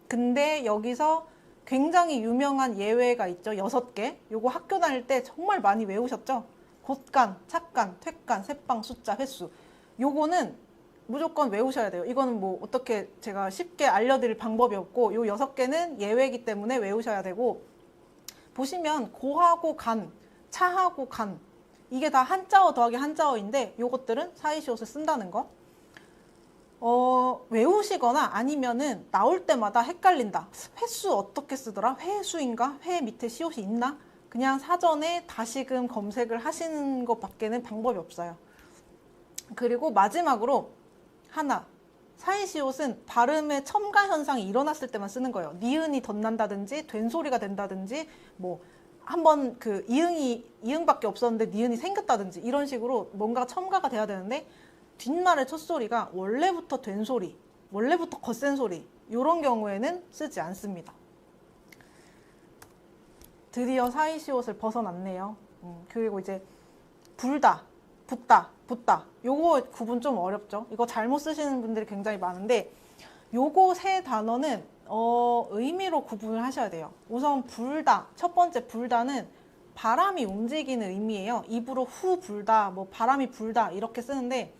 S1: 근데 여기서 굉장히 유명한 예외가 있죠. 6개. 요거 학교 다닐 때 정말 많이 외우셨죠? 곳간, 착간, 퇴간, 새빵, 숫자, 횟수. 요거는 무조건 외우셔야 돼요. 이거는 뭐 어떻게 제가 쉽게 알려드릴 방법이 없고, 요 6개는 예외이기 때문에 외우셔야 되고, 보시면 고하고 간, 차하고 간, 이게 다 한자어 더하기 한자어인데 요것들은 사이시옷을 쓴다는 거. 외우시거나 아니면은 나올 때마다 헷갈린다. 횟수 어떻게 쓰더라? 회수인가? 회 밑에 시옷이 있나? 그냥 사전에 다시금 검색을 하시는 것밖에는 방법이 없어요. 그리고 마지막으로 하나, 사이시옷은 발음의 첨가 현상이 일어났을 때만 쓰는 거예요. 니은이 덧난다든지 된소리가 된다든지 뭐 한번 이응밖에 없었는데 니은이 생겼다든지 이런 식으로 뭔가 첨가가 돼야 되는데, 뒷말의 첫 소리가 원래부터 된소리, 원래부터 거센 소리, 이런 경우에는 쓰지 않습니다. 드디어 사이시옷을 벗어났네요. 그리고 이제 불다, 붙다, 붙다. 요거 구분 좀 어렵죠. 이거 잘못 쓰시는 분들이 굉장히 많은데, 요거 세 단어는 의미로 구분을 하셔야 돼요. 우선 불다, 첫 번째 불다는 바람이 움직이는 의미예요. 입으로 후 불다, 뭐 바람이 불다 이렇게 쓰는데,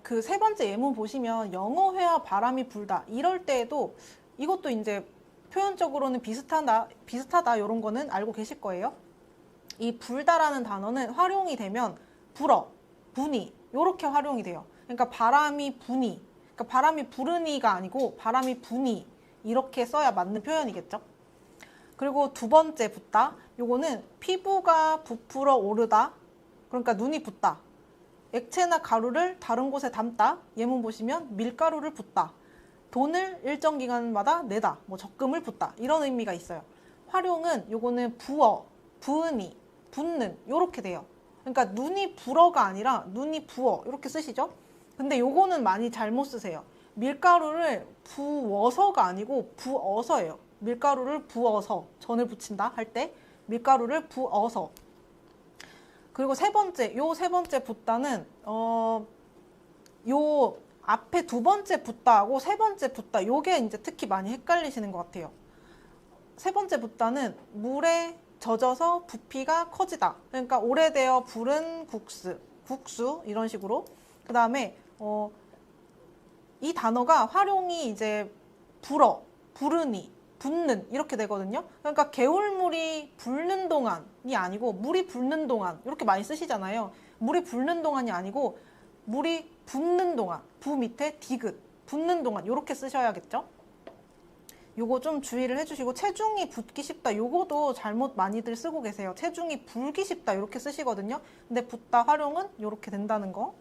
S1: 그 세 번째 예문 보시면 영어 회화 바람이 불다 이럴 때에도 이것도 이제 표현적으로는 비슷하다 이런 거는 알고 계실 거예요. 이 불다라는 단어는 활용이 되면 불어, 부니 이렇게 활용이 돼요. 그러니까 바람이 부니, 그러니까 바람이 부르니가 아니고 바람이 부니 이렇게 써야 맞는 표현이겠죠. 그리고 두 번째 붓다, 요거는 피부가 부풀어 오르다, 그러니까 눈이 붓다. 액체나 가루를 다른 곳에 담다. 예문 보시면 밀가루를 붓다. 돈을 일정 기간마다 내다. 뭐 적금을 붓다. 이런 의미가 있어요. 활용은 요거는 부어, 부으니, 붓는 요렇게 돼요. 그러니까 눈이 불어가 아니라 눈이 부어 이렇게 쓰시죠. 근데 요거는 많이 잘못 쓰세요. 밀가루를 부어서가 아니고 부어서예요. 밀가루를 부어서, 전을 붙인다 할 때 밀가루를 부어서. 그리고 세 번째 붓다는 요 앞에 두 번째 붓다하고 세 번째 붓다, 요게 이제 특히 많이 헷갈리시는 것 같아요. 세 번째 붓다는 물에 젖어서 부피가 커지다. 그러니까 오래되어 부른 국수 이런 식으로. 그 다음에 이 단어가 활용이 이제 불어, 부르니, 붓는 이렇게 되거든요. 그러니까 개울물이 붓는 동안이 아니고 물이 붓는 동안 이렇게 많이 쓰시잖아요. 물이 붓는 동안이 아니고 물이 붓는 동안, 부 밑에 디귿, 붓는 동안 이렇게 쓰셔야겠죠. 요거 좀 주의를 해주시고, 체중이 붓기 쉽다 요거도 잘못 많이들 쓰고 계세요. 체중이 불기 쉽다 이렇게 쓰시거든요. 근데 붓다 활용은 이렇게 된다는 거.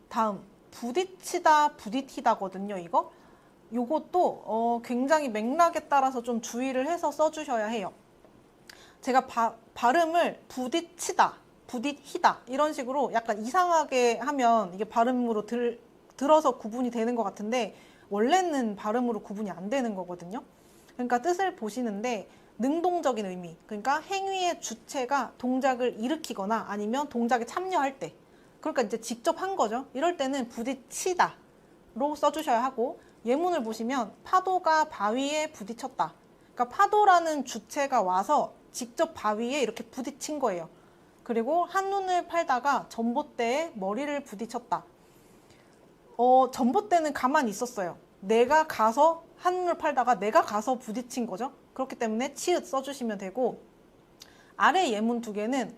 S1: 다음 부딪히다, 부딪히다거든요. 요것도 굉장히 맥락에 따라서 좀 주의를 해서 써주셔야 해요. 제가 발음을 부딪히다, 부딪히다 이런 식으로 약간 이상하게 하면 이게 발음으로 들어서 구분이 되는 것 같은데, 원래는 발음으로 구분이 안 되는 거거든요. 그러니까 뜻을 보시는데 능동적인 의미, 그러니까 행위의 주체가 동작을 일으키거나 아니면 동작에 참여할 때, 그러니까 이제 직접 한 거죠. 이럴 때는 부딪히다로 써주셔야 하고, 예문을 보시면 파도가 바위에 부딪혔다. 그러니까 파도라는 주체가 와서 직접 바위에 이렇게 부딪힌 거예요. 그리고 한눈을 팔다가 전봇대에 머리를 부딪혔다. 전봇대는 가만히 있었어요. 내가 가서 한눈을 팔다가 내가 가서 부딪힌 거죠. 그렇기 때문에 치읓 써주시면 되고, 아래 예문 두 개는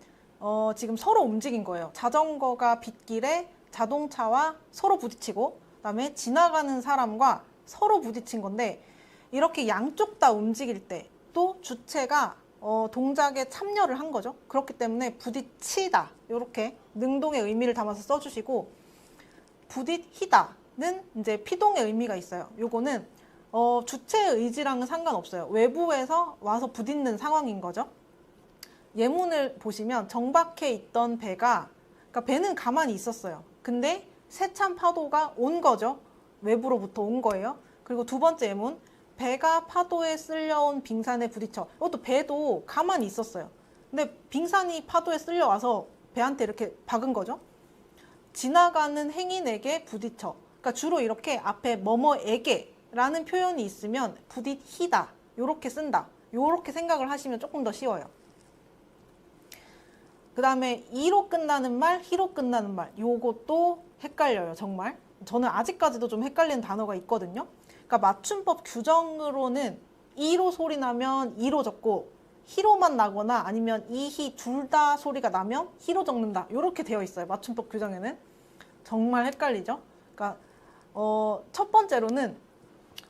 S1: 지금 서로 움직인 거예요. 자전거가 빗길에 자동차와 서로 부딪히고, 그다음에 지나가는 사람과 서로 부딪힌 건데, 이렇게 양쪽 다 움직일 때 또 주체가 동작에 참여를 한 거죠. 그렇기 때문에 부딪히다, 이렇게 능동의 의미를 담아서 써주시고, 부딪히다는 이제 피동의 의미가 있어요. 요거는 주체의 의지랑은 상관없어요. 외부에서 와서 부딪는 상황인 거죠. 예문을 보시면 정박해 있던 배가, 그러니까 배는 가만히 있었어요. 근데 세찬 파도가 온 거죠. 외부로부터 온 거예요. 그리고 두 번째 예문, 배가 파도에 쓸려온 빙산에 부딪혀. 이것도 배도 가만히 있었어요. 근데 빙산이 파도에 쓸려와서 배한테 이렇게 박은 거죠. 지나가는 행인에게 부딪혀. 그러니까 주로 이렇게 앞에 뭐뭐에게 라는 표현이 있으면 부딪히다, 요렇게 쓴다, 요렇게 생각을 하시면 조금 더 쉬워요. 그 다음에 이로 끝나는 말, 히로 끝나는 말, 요것도 헷갈려요. 정말 저는 아직까지도 좀 헷갈리는 단어가 있거든요. 그러니까 맞춤법 규정으로는 이로 소리 나면 이로 적고, 히로만 나거나 아니면 이, 히 둘 다 소리가 나면 히로 적는다, 이렇게 되어 있어요. 맞춤법 규정에는. 정말 헷갈리죠. 그러니까 첫 번째로는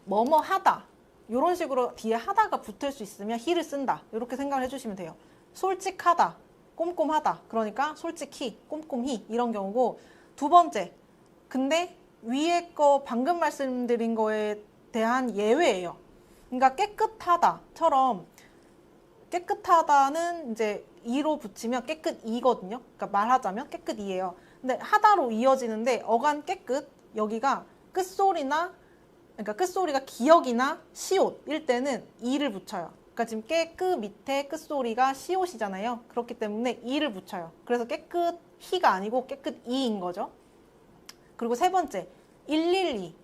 S1: 뭐뭐 하다, 이런 식으로 뒤에 하다가 붙을 수 있으면 히를 쓴다, 이렇게 생각을 해주시면 돼요. 솔직하다, 꼼꼼하다, 그러니까 솔직히, 꼼꼼히, 이런 경우고. 두 번째, 근데 위에 거 방금 말씀드린 거에 대한 예외예요. 그러니까 깨끗하다처럼, 깨끗하다는 이제 이로 붙이면 깨끗이거든요. 그러니까 말하자면 깨끗이에요. 근데 하다로 이어지는데 어간 깨끗, 여기가 끝소리나, 그러니까 끝소리가 기역이나 시옷일 때는 이를 붙여요. 그러니까 지금 깨끗 밑에 끝소리가 시옷이잖아요. 그렇기 때문에 이를 붙여요. 그래서 깨끗히가 아니고 깨끗이인 거죠. 그리고 세 번째, 112.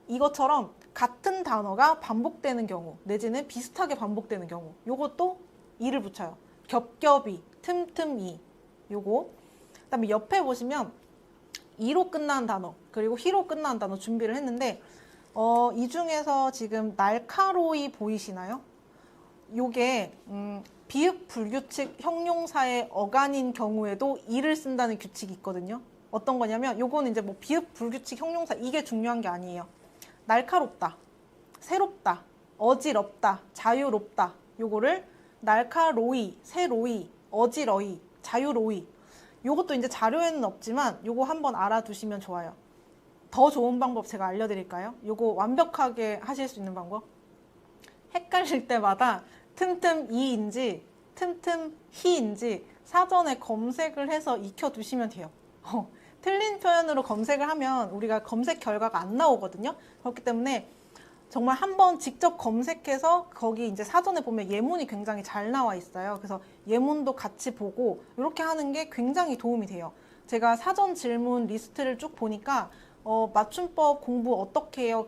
S1: 이것처럼 같은 단어가 반복되는 경우, 내지는 비슷하게 반복되는 경우, 요것도 이를 붙여요. 겹겹이, 틈틈이, 요거. 그다음에 옆에 보시면 이로 끝나는 단어, 그리고 히로 끝나는 단어 준비를 했는데, 이 중에서 지금 날카로이 보이시나요? 요게 비읍 불규칙 형용사의 어간인 경우에도 이를 쓴다는 규칙이 있거든요. 어떤 거냐면, 요거는 이제 뭐 비읍 불규칙 형용사, 이게 중요한 게 아니에요. 날카롭다, 새롭다, 어지럽다, 자유롭다, 요거를 날카로이, 새로이, 어지러이, 자유로이, 요것도 이제 자료에는 없지만 요거 한번 알아두시면 좋아요. 더 좋은 방법 제가 알려드릴까요? 요거 완벽하게 하실 수 있는 방법? 헷갈릴 때마다 틈틈이인지 틈틈히인지 사전에 검색을 해서 익혀두시면 돼요. 틀린 표현으로 검색을 하면 우리가 검색 결과가 안 나오거든요. 그렇기 때문에 정말 한번 직접 검색해서, 거기 이제 사전에 보면 예문이 굉장히 잘 나와 있어요. 그래서 예문도 같이 보고 이렇게 하는 게 굉장히 도움이 돼요. 제가 사전 질문 리스트를 쭉 보니까 맞춤법 공부 어떻게 해요?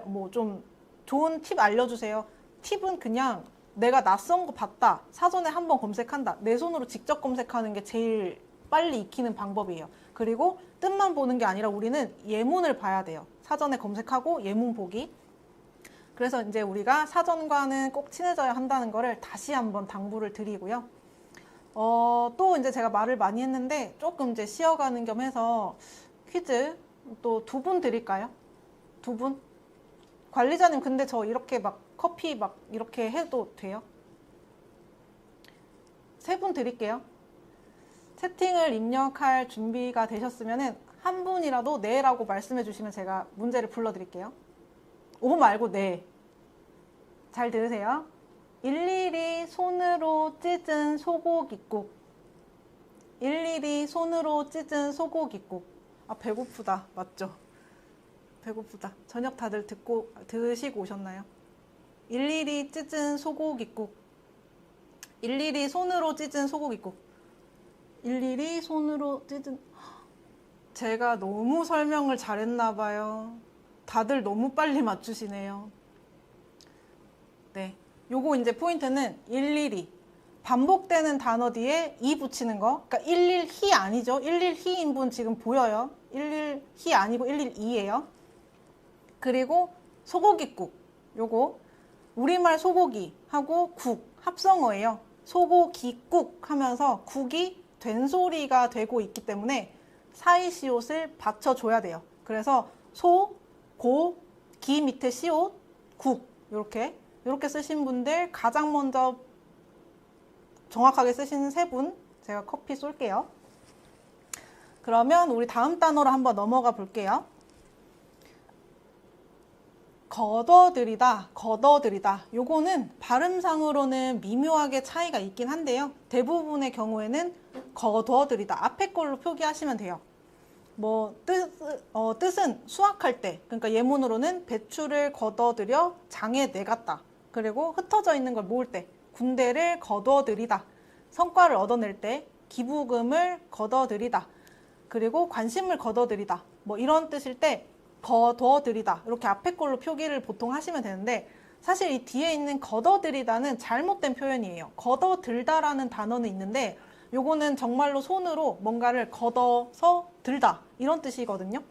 S1: 뭐 좀 좋은 팁 알려주세요. 팁은 그냥 내가 낯선 거 봤다, 사전에 한번 검색한다, 내 손으로 직접 검색하는 게 제일 빨리 익히는 방법이에요. 그리고 뜻만 보는 게 아니라 우리는 예문을 봐야 돼요. 사전에 검색하고 예문 보기. 그래서 이제 우리가 사전과는 꼭 친해져야 한다는 거를 다시 한번 당부를 드리고요. 또 이제 제가 말을 많이 했는데 조금 이제 쉬어가는 겸 해서 퀴즈 또 2분 드릴까요? 2분? 관리자님, 근데 저 이렇게 막 커피 막 이렇게 해도 돼요? 3분 드릴게요. 채팅을 입력할 준비가 되셨으면은 한 분이라도 네라고 말씀해 주시면 제가 문제를 불러드릴게요. 오 말고 네. 잘 들으세요. 일일이 손으로 찢은 소고기국. 일일이 손으로 찢은 소고기국. 아, 배고프다. 맞죠? 배고프다. 저녁 다들 드시고 오셨나요? 일일이 찢은 소고기국. 일일이 손으로 찢은 소고기국. 일일이 손으로 찢은. 제가 너무 설명을 잘했나 봐요. 다들 너무 빨리 맞추시네요. 네, 요거 이제 포인트는 일일이, 반복되는 단어 뒤에 이 붙이는 거. 그러니까 112 아니죠. 112 인분 지금 보여요. 112 아니고 112예요. 그리고 소고기국. 요거 우리말 소고기 하고 국 합성어예요. 소고기국 하면서 국이 된소리가 되고 있기 때문에 사이시옷을 받쳐줘야 돼요. 그래서 소, 고, 기 밑에 시옷, 국 이렇게 쓰신 분들 가장 먼저 정확하게 쓰신 세 분 제가 커피 쏠게요. 그러면 우리 다음 단어로 한번 넘어가 볼게요. 걷어들이다, 걷어들이다. 요거는 발음상으로는 미묘하게 차이가 있긴 한데요. 대부분의 경우에는 걷어들이다. 앞에 걸로 표기하시면 돼요. 뭐 뜻은 수확할 때, 그러니까 예문으로는 배추를 걷어들여 장에 내갔다. 그리고 흩어져 있는 걸 모을 때, 군대를 걷어들이다. 성과를 얻어낼 때, 기부금을 걷어들이다. 그리고 관심을 걷어들이다. 뭐 이런 뜻일 때 걷어들이다. 이렇게 앞에 걸로 표기를 보통 하시면 되는데 사실 이 뒤에 있는 걷어들이다는 잘못된 표현이에요. 걷어들다라는 단어는 있는데 요거는 정말로 손으로 뭔가를 걷어서 들다 이런 뜻이거든요.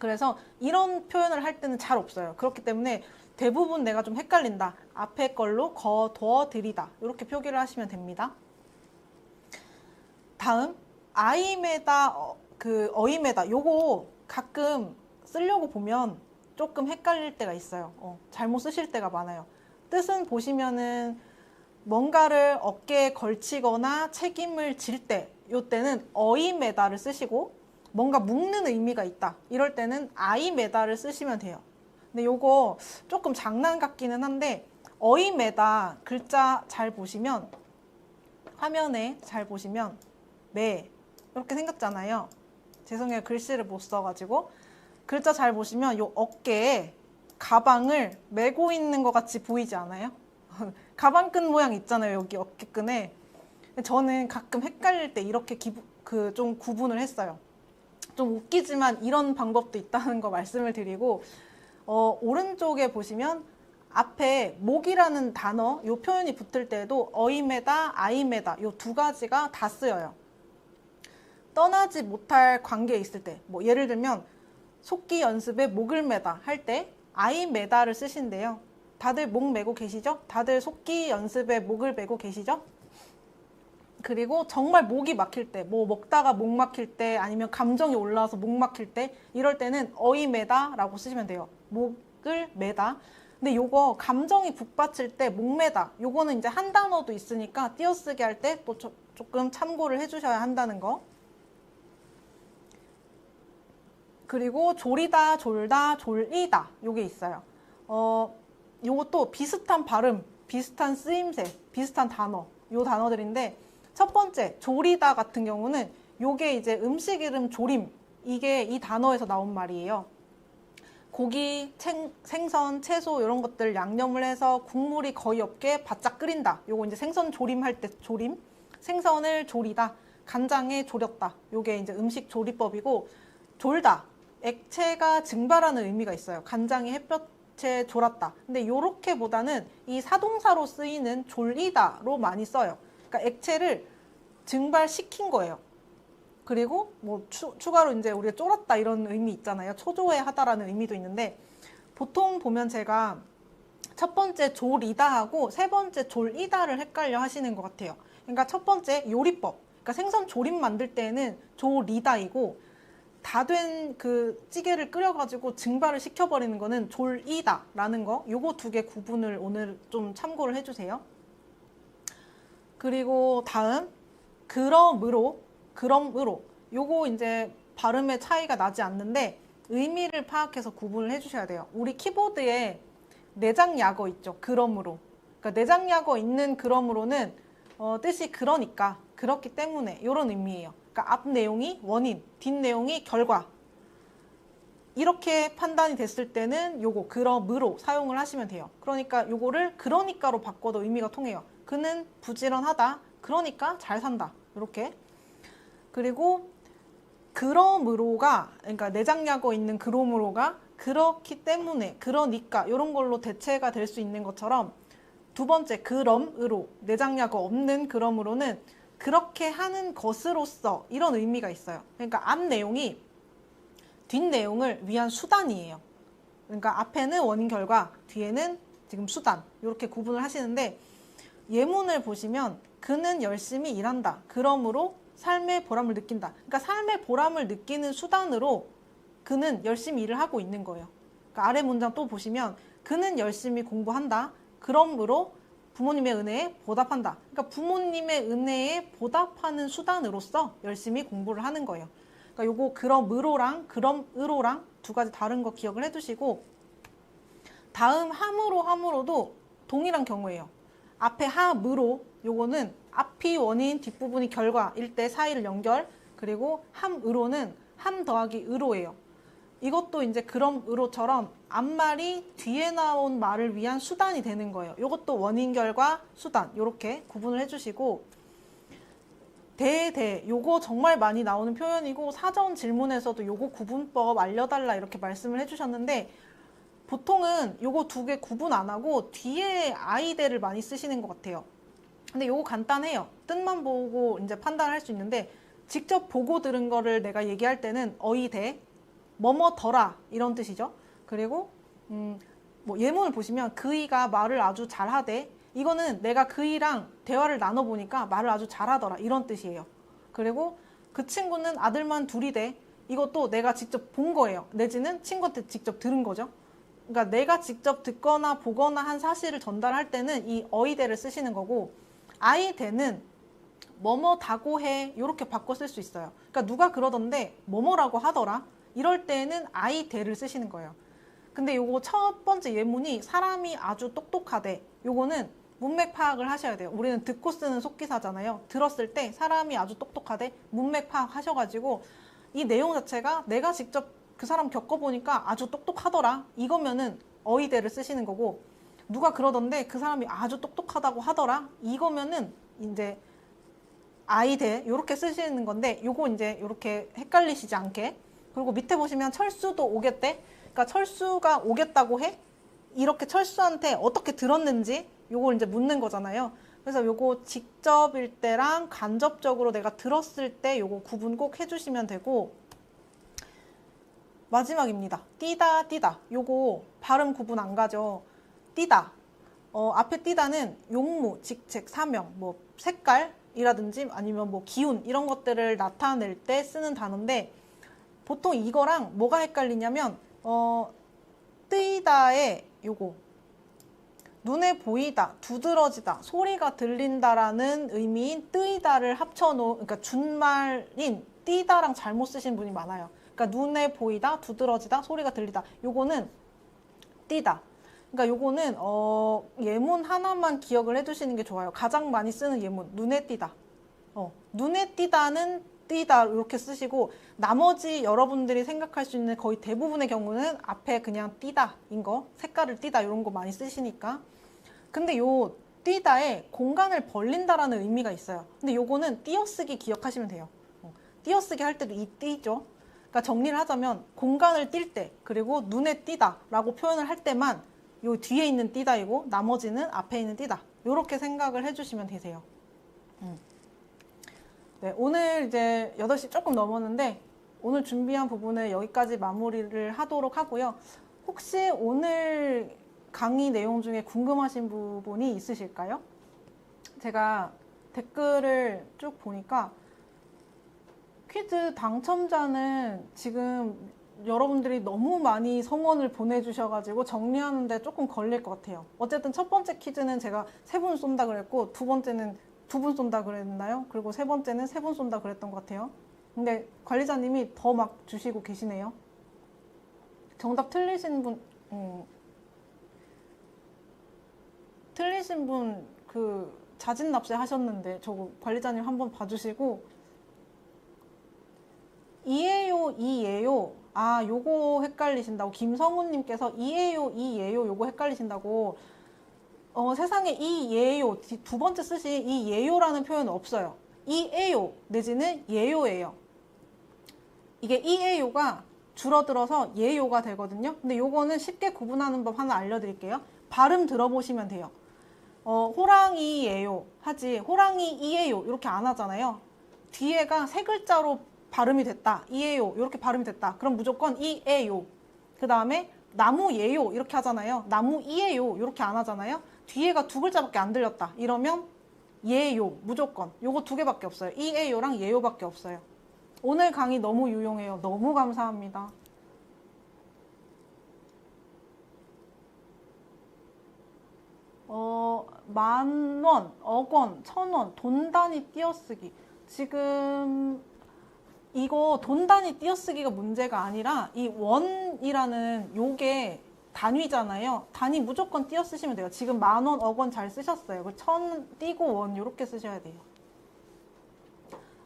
S1: 그래서 이런 표현을 할 때는 잘 없어요. 그렇기 때문에 대부분 내가 좀 헷갈린다. 앞에 걸로 걷어들이다 이렇게 표기를 하시면 됩니다. 다음 아이메다 어이메다 요거 가끔 쓰려고 보면 조금 헷갈릴 때가 있어요. 잘못 쓰실 때가 많아요. 뜻은 보시면은 뭔가를 어깨에 걸치거나 책임을 질 때, 요때는 어이메다를 쓰시고 뭔가 묶는 의미가 있다. 이럴 때는 아이메다를 쓰시면 돼요. 근데 요거 조금 장난 같기는 한데 어이메다 글자 잘 보시면 화면에 잘 보시면 매 이렇게 생겼잖아요. 죄송해요. 글씨를 못 써가지고 글자 잘 보시면 요 어깨에 가방을 메고 있는 것 같이 보이지 않아요? 가방끈 모양 있잖아요. 여기 어깨끈에. 저는 가끔 헷갈릴 때 이렇게 좀 구분을 했어요. 좀 웃기지만 이런 방법도 있다는 거 말씀을 드리고 오른쪽에 보시면 앞에 목이라는 단어 요 표현이 붙을 때도 어이메다, 아이메다 요 두 가지가 다 쓰여요. 떠나지 못할 관계에 있을 때 뭐 예를 들면 속기 연습에 목을 매다 할 때 아이메다를 쓰신대요. 다들 목 메고 계시죠? 다들 속기 연습에 목을 메고 계시죠? 그리고 정말 목이 막힐 때, 뭐 먹다가 목 막힐 때 아니면 감정이 올라와서 목 막힐 때 이럴 때는 어이메다라고 쓰시면 돼요. 목을 매다. 근데 요거 감정이 북받칠 때 목매다. 요거는 이제 한 단어도 있으니까 띄어쓰기 할 때 또 조금 참고를 해주셔야 한다는 거. 그리고 졸이다, 졸다, 졸이다 요게 있어요. 요것도 비슷한 발음, 비슷한 쓰임새, 비슷한 단어 요 단어들인데 첫 번째 졸이다 같은 경우는 요게 이제 음식 이름 조림 이게 이 단어에서 나온 말이에요. 고기, 생선, 채소 이런 것들 양념을 해서 국물이 거의 없게 바짝 끓인다. 요거 이제 생선 조림할 때 조림, 생선을 졸이다, 간장에 졸였다. 요게 이제 음식 조리법이고 졸다. 액체가 증발하는 의미가 있어요. 간장이 햇볕에 졸았다. 근데 요렇게보다는 이 사동사로 쓰이는 졸이다로 많이 써요. 그러니까 액체를 증발시킨 거예요. 그리고 뭐 추가로 이제 우리가 쫄았다 이런 의미 있잖아요. 초조해하다라는 의미도 있는데 보통 보면 제가 첫 번째 졸이다하고 세 번째 졸이다를 헷갈려 하시는 것 같아요. 그러니까 첫 번째 요리법. 그러니까 생선 조림 만들 때는 졸이다이고 다 된 그 찌개를 끓여가지고 증발을 시켜버리는 거는 졸이다라는 거. 요거 두 개 구분을 오늘 좀 참고를 해주세요. 그리고 다음 그러므로 요거 이제 발음의 차이가 나지 않는데 의미를 파악해서 구분을 해주셔야 돼요. 우리 키보드에 내장 약어 있죠. 그러므로. 그러니까 내장 약어 있는 그러므로는 뜻이 그러니까, 그렇기 때문에 이런 의미예요. 그러니까 앞 내용이 원인, 뒷 내용이 결과. 이렇게 판단이 됐을 때는 요거 그러므로 사용을 하시면 돼요. 그러니까 요거를 그러니까로 바꿔도 의미가 통해요. 그는 부지런하다. 그러니까 잘 산다. 이렇게. 그리고 그러므로가, 그러니까 내장약어 있는 그러므로가 그렇기 때문에, 그러니까 이런 걸로 대체가 될 수 있는 것처럼 두 번째 그럼으로, 내장냐가 없는 그럼으로는 그렇게 하는 것으로서 이런 의미가 있어요. 그러니까 앞 내용이 뒷 내용을 위한 수단이에요. 그러니까 앞에는 원인 결과, 뒤에는 지금 수단, 이렇게 구분을 하시는데, 예문을 보시면 그는 열심히 일한다. 그러므로 삶의 보람을 느낀다. 그러니까 삶의 보람을 느끼는 수단으로 그는 열심히 일을 하고 있는 거예요. 그러니까 아래 문장 또 보시면 그는 열심히 공부한다. 그러므로 부모님의 은혜에 보답한다. 그러니까 부모님의 은혜에 보답하는 수단으로서 열심히 공부를 하는 거예요. 그러니까 요거 그럼으로랑 그럼으로랑 두 가지 다른 거 기억을 해두시고, 다음 함으로도 동일한 경우예요. 앞에 함으로, 요거는 앞이 원인, 뒷부분이 결과일 때 사이를 연결, 그리고 함으로는 함 더하기 으로예요. 이것도 이제 그럼으로처럼 앞말이 뒤에 나온 말을 위한 수단이 되는 거예요. 이것도 원인, 결과, 수단 이렇게 구분을 해주시고, 요거 정말 많이 나오는 표현이고 사전 질문에서도 요거 구분법 알려달라 이렇게 말씀을 해주셨는데, 보통은 요거 두 개 구분 안 하고 뒤에 아이대를 많이 쓰시는 것 같아요. 근데 요거 간단해요. 뜻만 보고 이제 판단할 수 있는데, 직접 보고 들은 거를 내가 얘기할 때는 어이대, 뭐뭐더라 이런 뜻이죠. 그리고 뭐 예문을 보시면 그이가 말을 아주 잘하대. 이거는 내가 그이랑 대화를 나눠보니까 말을 아주 잘하더라 이런 뜻이에요. 그리고 그 친구는 아들만 둘이대. 이것도 내가 직접 본 거예요. 내지는 친구한테 직접 들은 거죠. 그러니까 내가 직접 듣거나 보거나 한 사실을 전달할 때는 이 어이대를 쓰시는 거고, 아이대는 뭐뭐다고 해 이렇게 바꿔 쓸 수 있어요. 그러니까 누가 그러던데 뭐뭐라고 하더라 이럴 때는 아이대를 쓰시는 거예요. 근데 요거 첫 번째 예문이 사람이 아주 똑똑하대. 요거는 문맥 파악을 하셔야 돼요. 우리는 듣고 쓰는 속기사잖아요. 들었을 때 사람이 아주 똑똑하대, 문맥 파악하셔가지고 이 내용 자체가 내가 직접 그 사람 겪어보니까 아주 똑똑하더라 이거면은 어이대를 쓰시는 거고, 누가 그러던데 그 사람이 아주 똑똑하다고 하더라 이거면은 이제 아이대 이렇게 쓰시는 건데, 요거 이제 이렇게 헷갈리시지 않게. 그리고 밑에 보시면 철수도 오겠대. 그러니까 철수가 오겠다고 해? 이렇게 철수한테 어떻게 들었는지 요걸 이제 묻는 거잖아요. 그래서 요거 직접일 때랑 간접적으로 내가 들었을 때 요거 구분 꼭 해주시면 되고, 마지막입니다. 띠다, 띠다. 요거 발음 구분 안 가죠. 띠다. 앞에 띠다는 용무, 직책, 사명, 뭐 색깔이라든지 아니면 뭐 기운 이런 것들을 나타낼 때 쓰는 단어인데, 보통 이거랑 뭐가 헷갈리냐면 뜨이다에 요거 눈에 보이다, 두드러지다, 소리가 들린다라는 의미인 뜨이다를 합쳐놓은, 그러니까 준말인 띠다랑 잘못 쓰신 분이 많아요. 그러니까 눈에 보이다, 두드러지다, 소리가 들리다. 요거는 띠다. 그러니까 요거는 예문 하나만 기억을 해두시는 게 좋아요. 가장 많이 쓰는 예문, 눈에 띄다. 눈에 띄다는 띄다 이렇게 쓰시고, 나머지 여러분들이 생각할 수 있는 거의 대부분의 경우는 앞에 그냥 띄다인 거, 색깔을 띄다 이런 거 많이 쓰시니까. 근데 요 띄다에 공간을 벌린다라는 의미가 있어요. 근데 요거는 띄어쓰기 기억하시면 돼요. 띄어쓰기 할 때도 이 띄죠. 그러니까 정리를 하자면 공간을 띌 때, 그리고 눈에 띄다 라고 표현을 할 때만 요 뒤에 있는 띄다이고 나머지는 앞에 있는 띄다, 요렇게 생각을 해주시면 되세요. 네, 오늘 이제 8시 조금 넘었는데 오늘 준비한 부분을 여기까지 마무리를 하도록 하고요. 혹시 오늘 강의 내용 중에 궁금하신 부분이 있으실까요? 제가 댓글을 쭉 보니까 퀴즈 당첨자는 지금 여러분들이 너무 많이 성원을 보내주셔가지고 정리하는데 조금 걸릴 것 같아요. 어쨌든 첫 번째 퀴즈는 제가 3분 쏜다 그랬고, 두 번째는 2분 쏜다 그랬나요? 그리고 세 번째는 3분 쏜다 그랬던 것 같아요. 근데 관리자님이 더 막 주시고 계시네요. 정답 틀리신 분, 그 자진 납세 하셨는데 저거 관리자님 한번 봐주시고, 이에요. 아, 요거 헷갈리신다고. 김성훈님께서 이에요. 요거 헷갈리신다고. 세상에 이예요. 두 번째 쓰신 이예요라는 표현은 없어요. 이에요 내지는 예요예요. 이게 이에요가 줄어들어서 예요가 되거든요. 근데 요거는 쉽게 구분하는 법 하나 알려드릴게요. 발음 들어보시면 돼요. 호랑이예요 하지 호랑이이에요 이렇게 안 하잖아요. 뒤에가 세 글자로 발음이 됐다. 이에요 이렇게 발음이 됐다. 그럼 무조건 이에요. 그 다음에 나무예요 이렇게 하잖아요. 나무이에요 이렇게 안 하잖아요. 뒤에가 두 글자밖에 안 들렸다. 이러면 예요 무조건. 요거 두 개밖에 없어요. 이에요랑 예요밖에 없어요. 오늘 강의 너무 유용해요. 너무 감사합니다. 만원, 억원, 천원, 돈 단위 띄어쓰기. 지금 이거 돈 단위 띄어쓰기가 문제가 아니라 이 원이라는 요게 단위잖아요. 단위 무조건 띄어쓰시면 돼요. 지금 만원, 억원 잘 쓰셨어요. 천 띄고 원 이렇게 쓰셔야 돼요.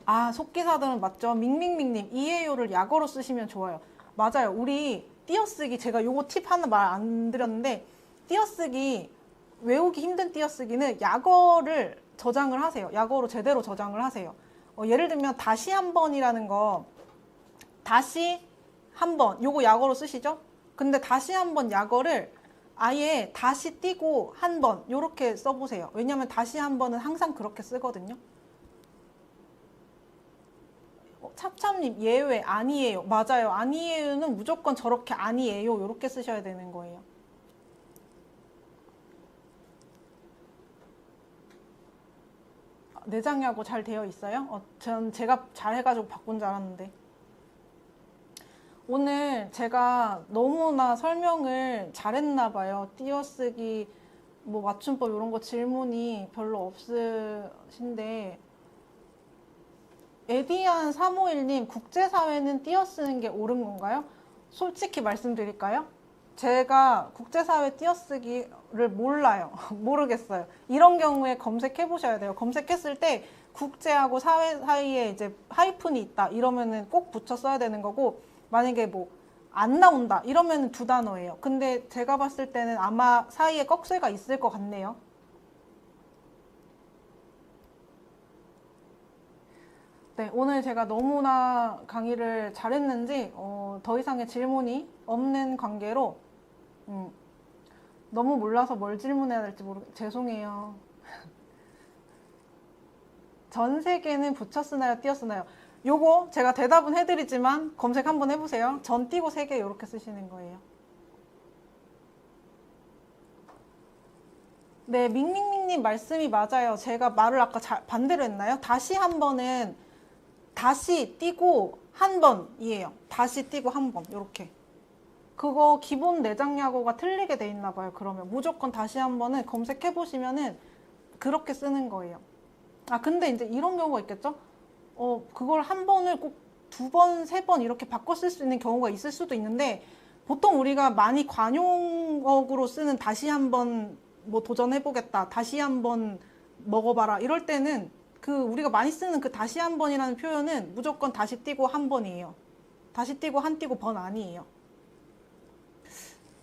S1: 아, 속기사들은 맞죠? 밍밍밍님, 이에요를 약어로 쓰시면 좋아요. 맞아요. 우리 띄어쓰기 제가 요거 팁 하나 말 안 드렸는데 띄어쓰기 외우기 힘든 띄어쓰기는 약어를 저장을 하세요. 약어로 제대로 저장을 하세요. 예를 들면 다시 한 번이라는 거 다시 한 번 요거 약어로 쓰시죠? 근데 다시 한 번 약어를 아예 다시 띄고 한 번 요렇게 써보세요. 왜냐면 다시 한 번은 항상 그렇게 쓰거든요. 찹찹님 예외 아니에요. 맞아요. 아니에요는 무조건 저렇게 아니에요 요렇게 쓰셔야 되는 거예요. 내장야구 잘 되어 있어요? 전 제가 잘 해가지고 바꾼 줄 알았는데. 오늘 제가 너무나 설명을 잘했나 봐요. 띄어쓰기, 뭐 맞춤법 이런 거 질문이 별로 없으신데 에디안 351님 국제사회는 띄어쓰는 게 옳은 건가요? 솔직히 말씀드릴까요? 제가 국제사회 띄어쓰기를 몰라요. 모르겠어요. 이런 경우에 검색해 보셔야 돼요. 검색했을 때 국제하고 사회 사이에 이제 하이픈이 있다 이러면은 꼭 붙여 써야 되는 거고, 만약에 뭐 안 나온다 이러면은 두 단어예요. 근데 제가 봤을 때는 아마 사이에 꺽쇠가 있을 것 같네요. 네, 오늘 제가 너무나 강의를 잘했는지 더 이상의 질문이 없는 관계로 너무 몰라서 뭘 질문해야 될지 죄송해요. 전 세계는 붙여 쓰나요, 띄어 쓰나요? 요거 제가 대답은 해드리지만 검색 한번 해보세요. 전 띄고 세계 이렇게 쓰시는 거예요. 네, 밍밍밍님 말씀이 맞아요. 제가 말을 아까 반대로 했나요? 다시 한 번은 다시 띄고 한 번이에요. 다시 띄고 한 번 이렇게. 그거 기본 내장 약어가 틀리게 돼 있나 봐요. 그러면 무조건 다시 한 번은 검색해 보시면은 그렇게 쓰는 거예요. 아, 근데 이제 이런 경우가 있겠죠? 그걸 한 번을 꼭 두 번, 세 번 이렇게 바꿔 쓸 수 있는 경우가 있을 수도 있는데, 보통 우리가 많이 관용어구로 쓰는 다시 한 번 뭐 도전해보겠다, 다시 한 번 먹어봐라 이럴 때는 우리가 많이 쓰는 그 다시 한 번이라는 표현은 무조건 다시 띄고 한 번이에요. 다시 띄고 한 띄고 번 아니에요.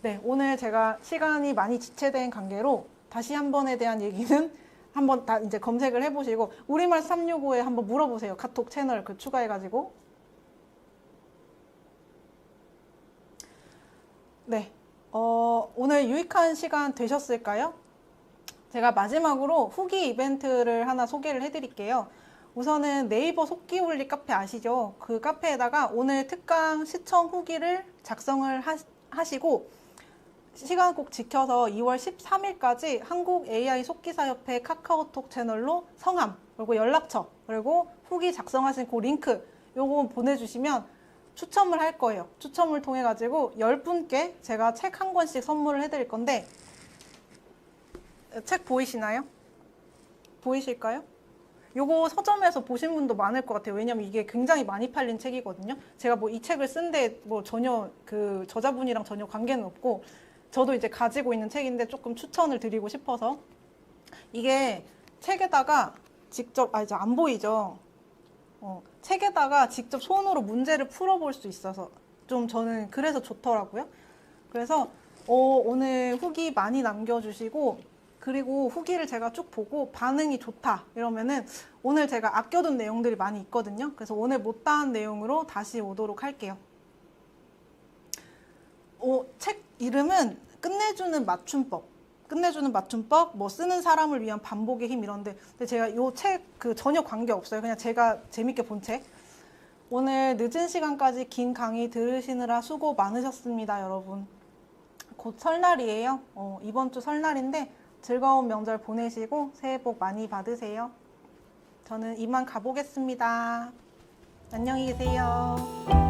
S1: 네, 오늘 제가 시간이 많이 지체된 관계로 다시 한 번에 대한 얘기는 한번 다 이제 검색을 해보시고 우리말 365에 한번 물어보세요. 카톡 채널 추가해가지고. 네, 오늘 유익한 시간 되셨을까요? 제가 마지막으로 후기 이벤트를 하나 소개를 해드릴게요. 우선은 네이버 속기올리 카페 아시죠? 그 카페에다가 오늘 특강 시청 후기를 작성을 하시고 시간 꼭 지켜서 2월 13일까지 한국 AI 속기사협회 카카오톡 채널로 성함, 그리고 연락처, 그리고 후기 작성하신 그 링크 요거 보내주시면 추첨을 할 거예요. 추첨을 통해 가지고 10분께 제가 책 한 권씩 선물을 해드릴 건데, 책 보이시나요? 보이실까요? 요거 서점에서 보신 분도 많을 것 같아요. 왜냐면 이게 굉장히 많이 팔린 책이거든요. 제가 뭐 이 책을 쓴데 뭐 전혀 그 저자분이랑 전혀 관계는 없고, 저도 이제 가지고 있는 책인데 조금 추천을 드리고 싶어서. 이게 책에다가 직접, 이제 안 보이죠? 책에다가 직접 손으로 문제를 풀어볼 수 있어서 좀 저는 그래서 좋더라고요. 그래서 오늘 후기 많이 남겨주시고, 그리고 후기를 제가 쭉 보고 반응이 좋다 이러면은 오늘 제가 아껴둔 내용들이 많이 있거든요. 그래서 오늘 못다한 내용으로 다시 오도록 할게요. 책 이름은 끝내주는 맞춤법. 끝내주는 맞춤법, 뭐 쓰는 사람을 위한 반복의 힘 이런데, 근데 제가 요 책 그 전혀 관계 없어요. 그냥 제가 재밌게 본 책. 오늘 늦은 시간까지 긴 강의 들으시느라 수고 많으셨습니다, 여러분. 곧 설날이에요. 이번 주 설날인데 즐거운 명절 보내시고 새해 복 많이 받으세요. 저는 이만 가보겠습니다. 안녕히 계세요.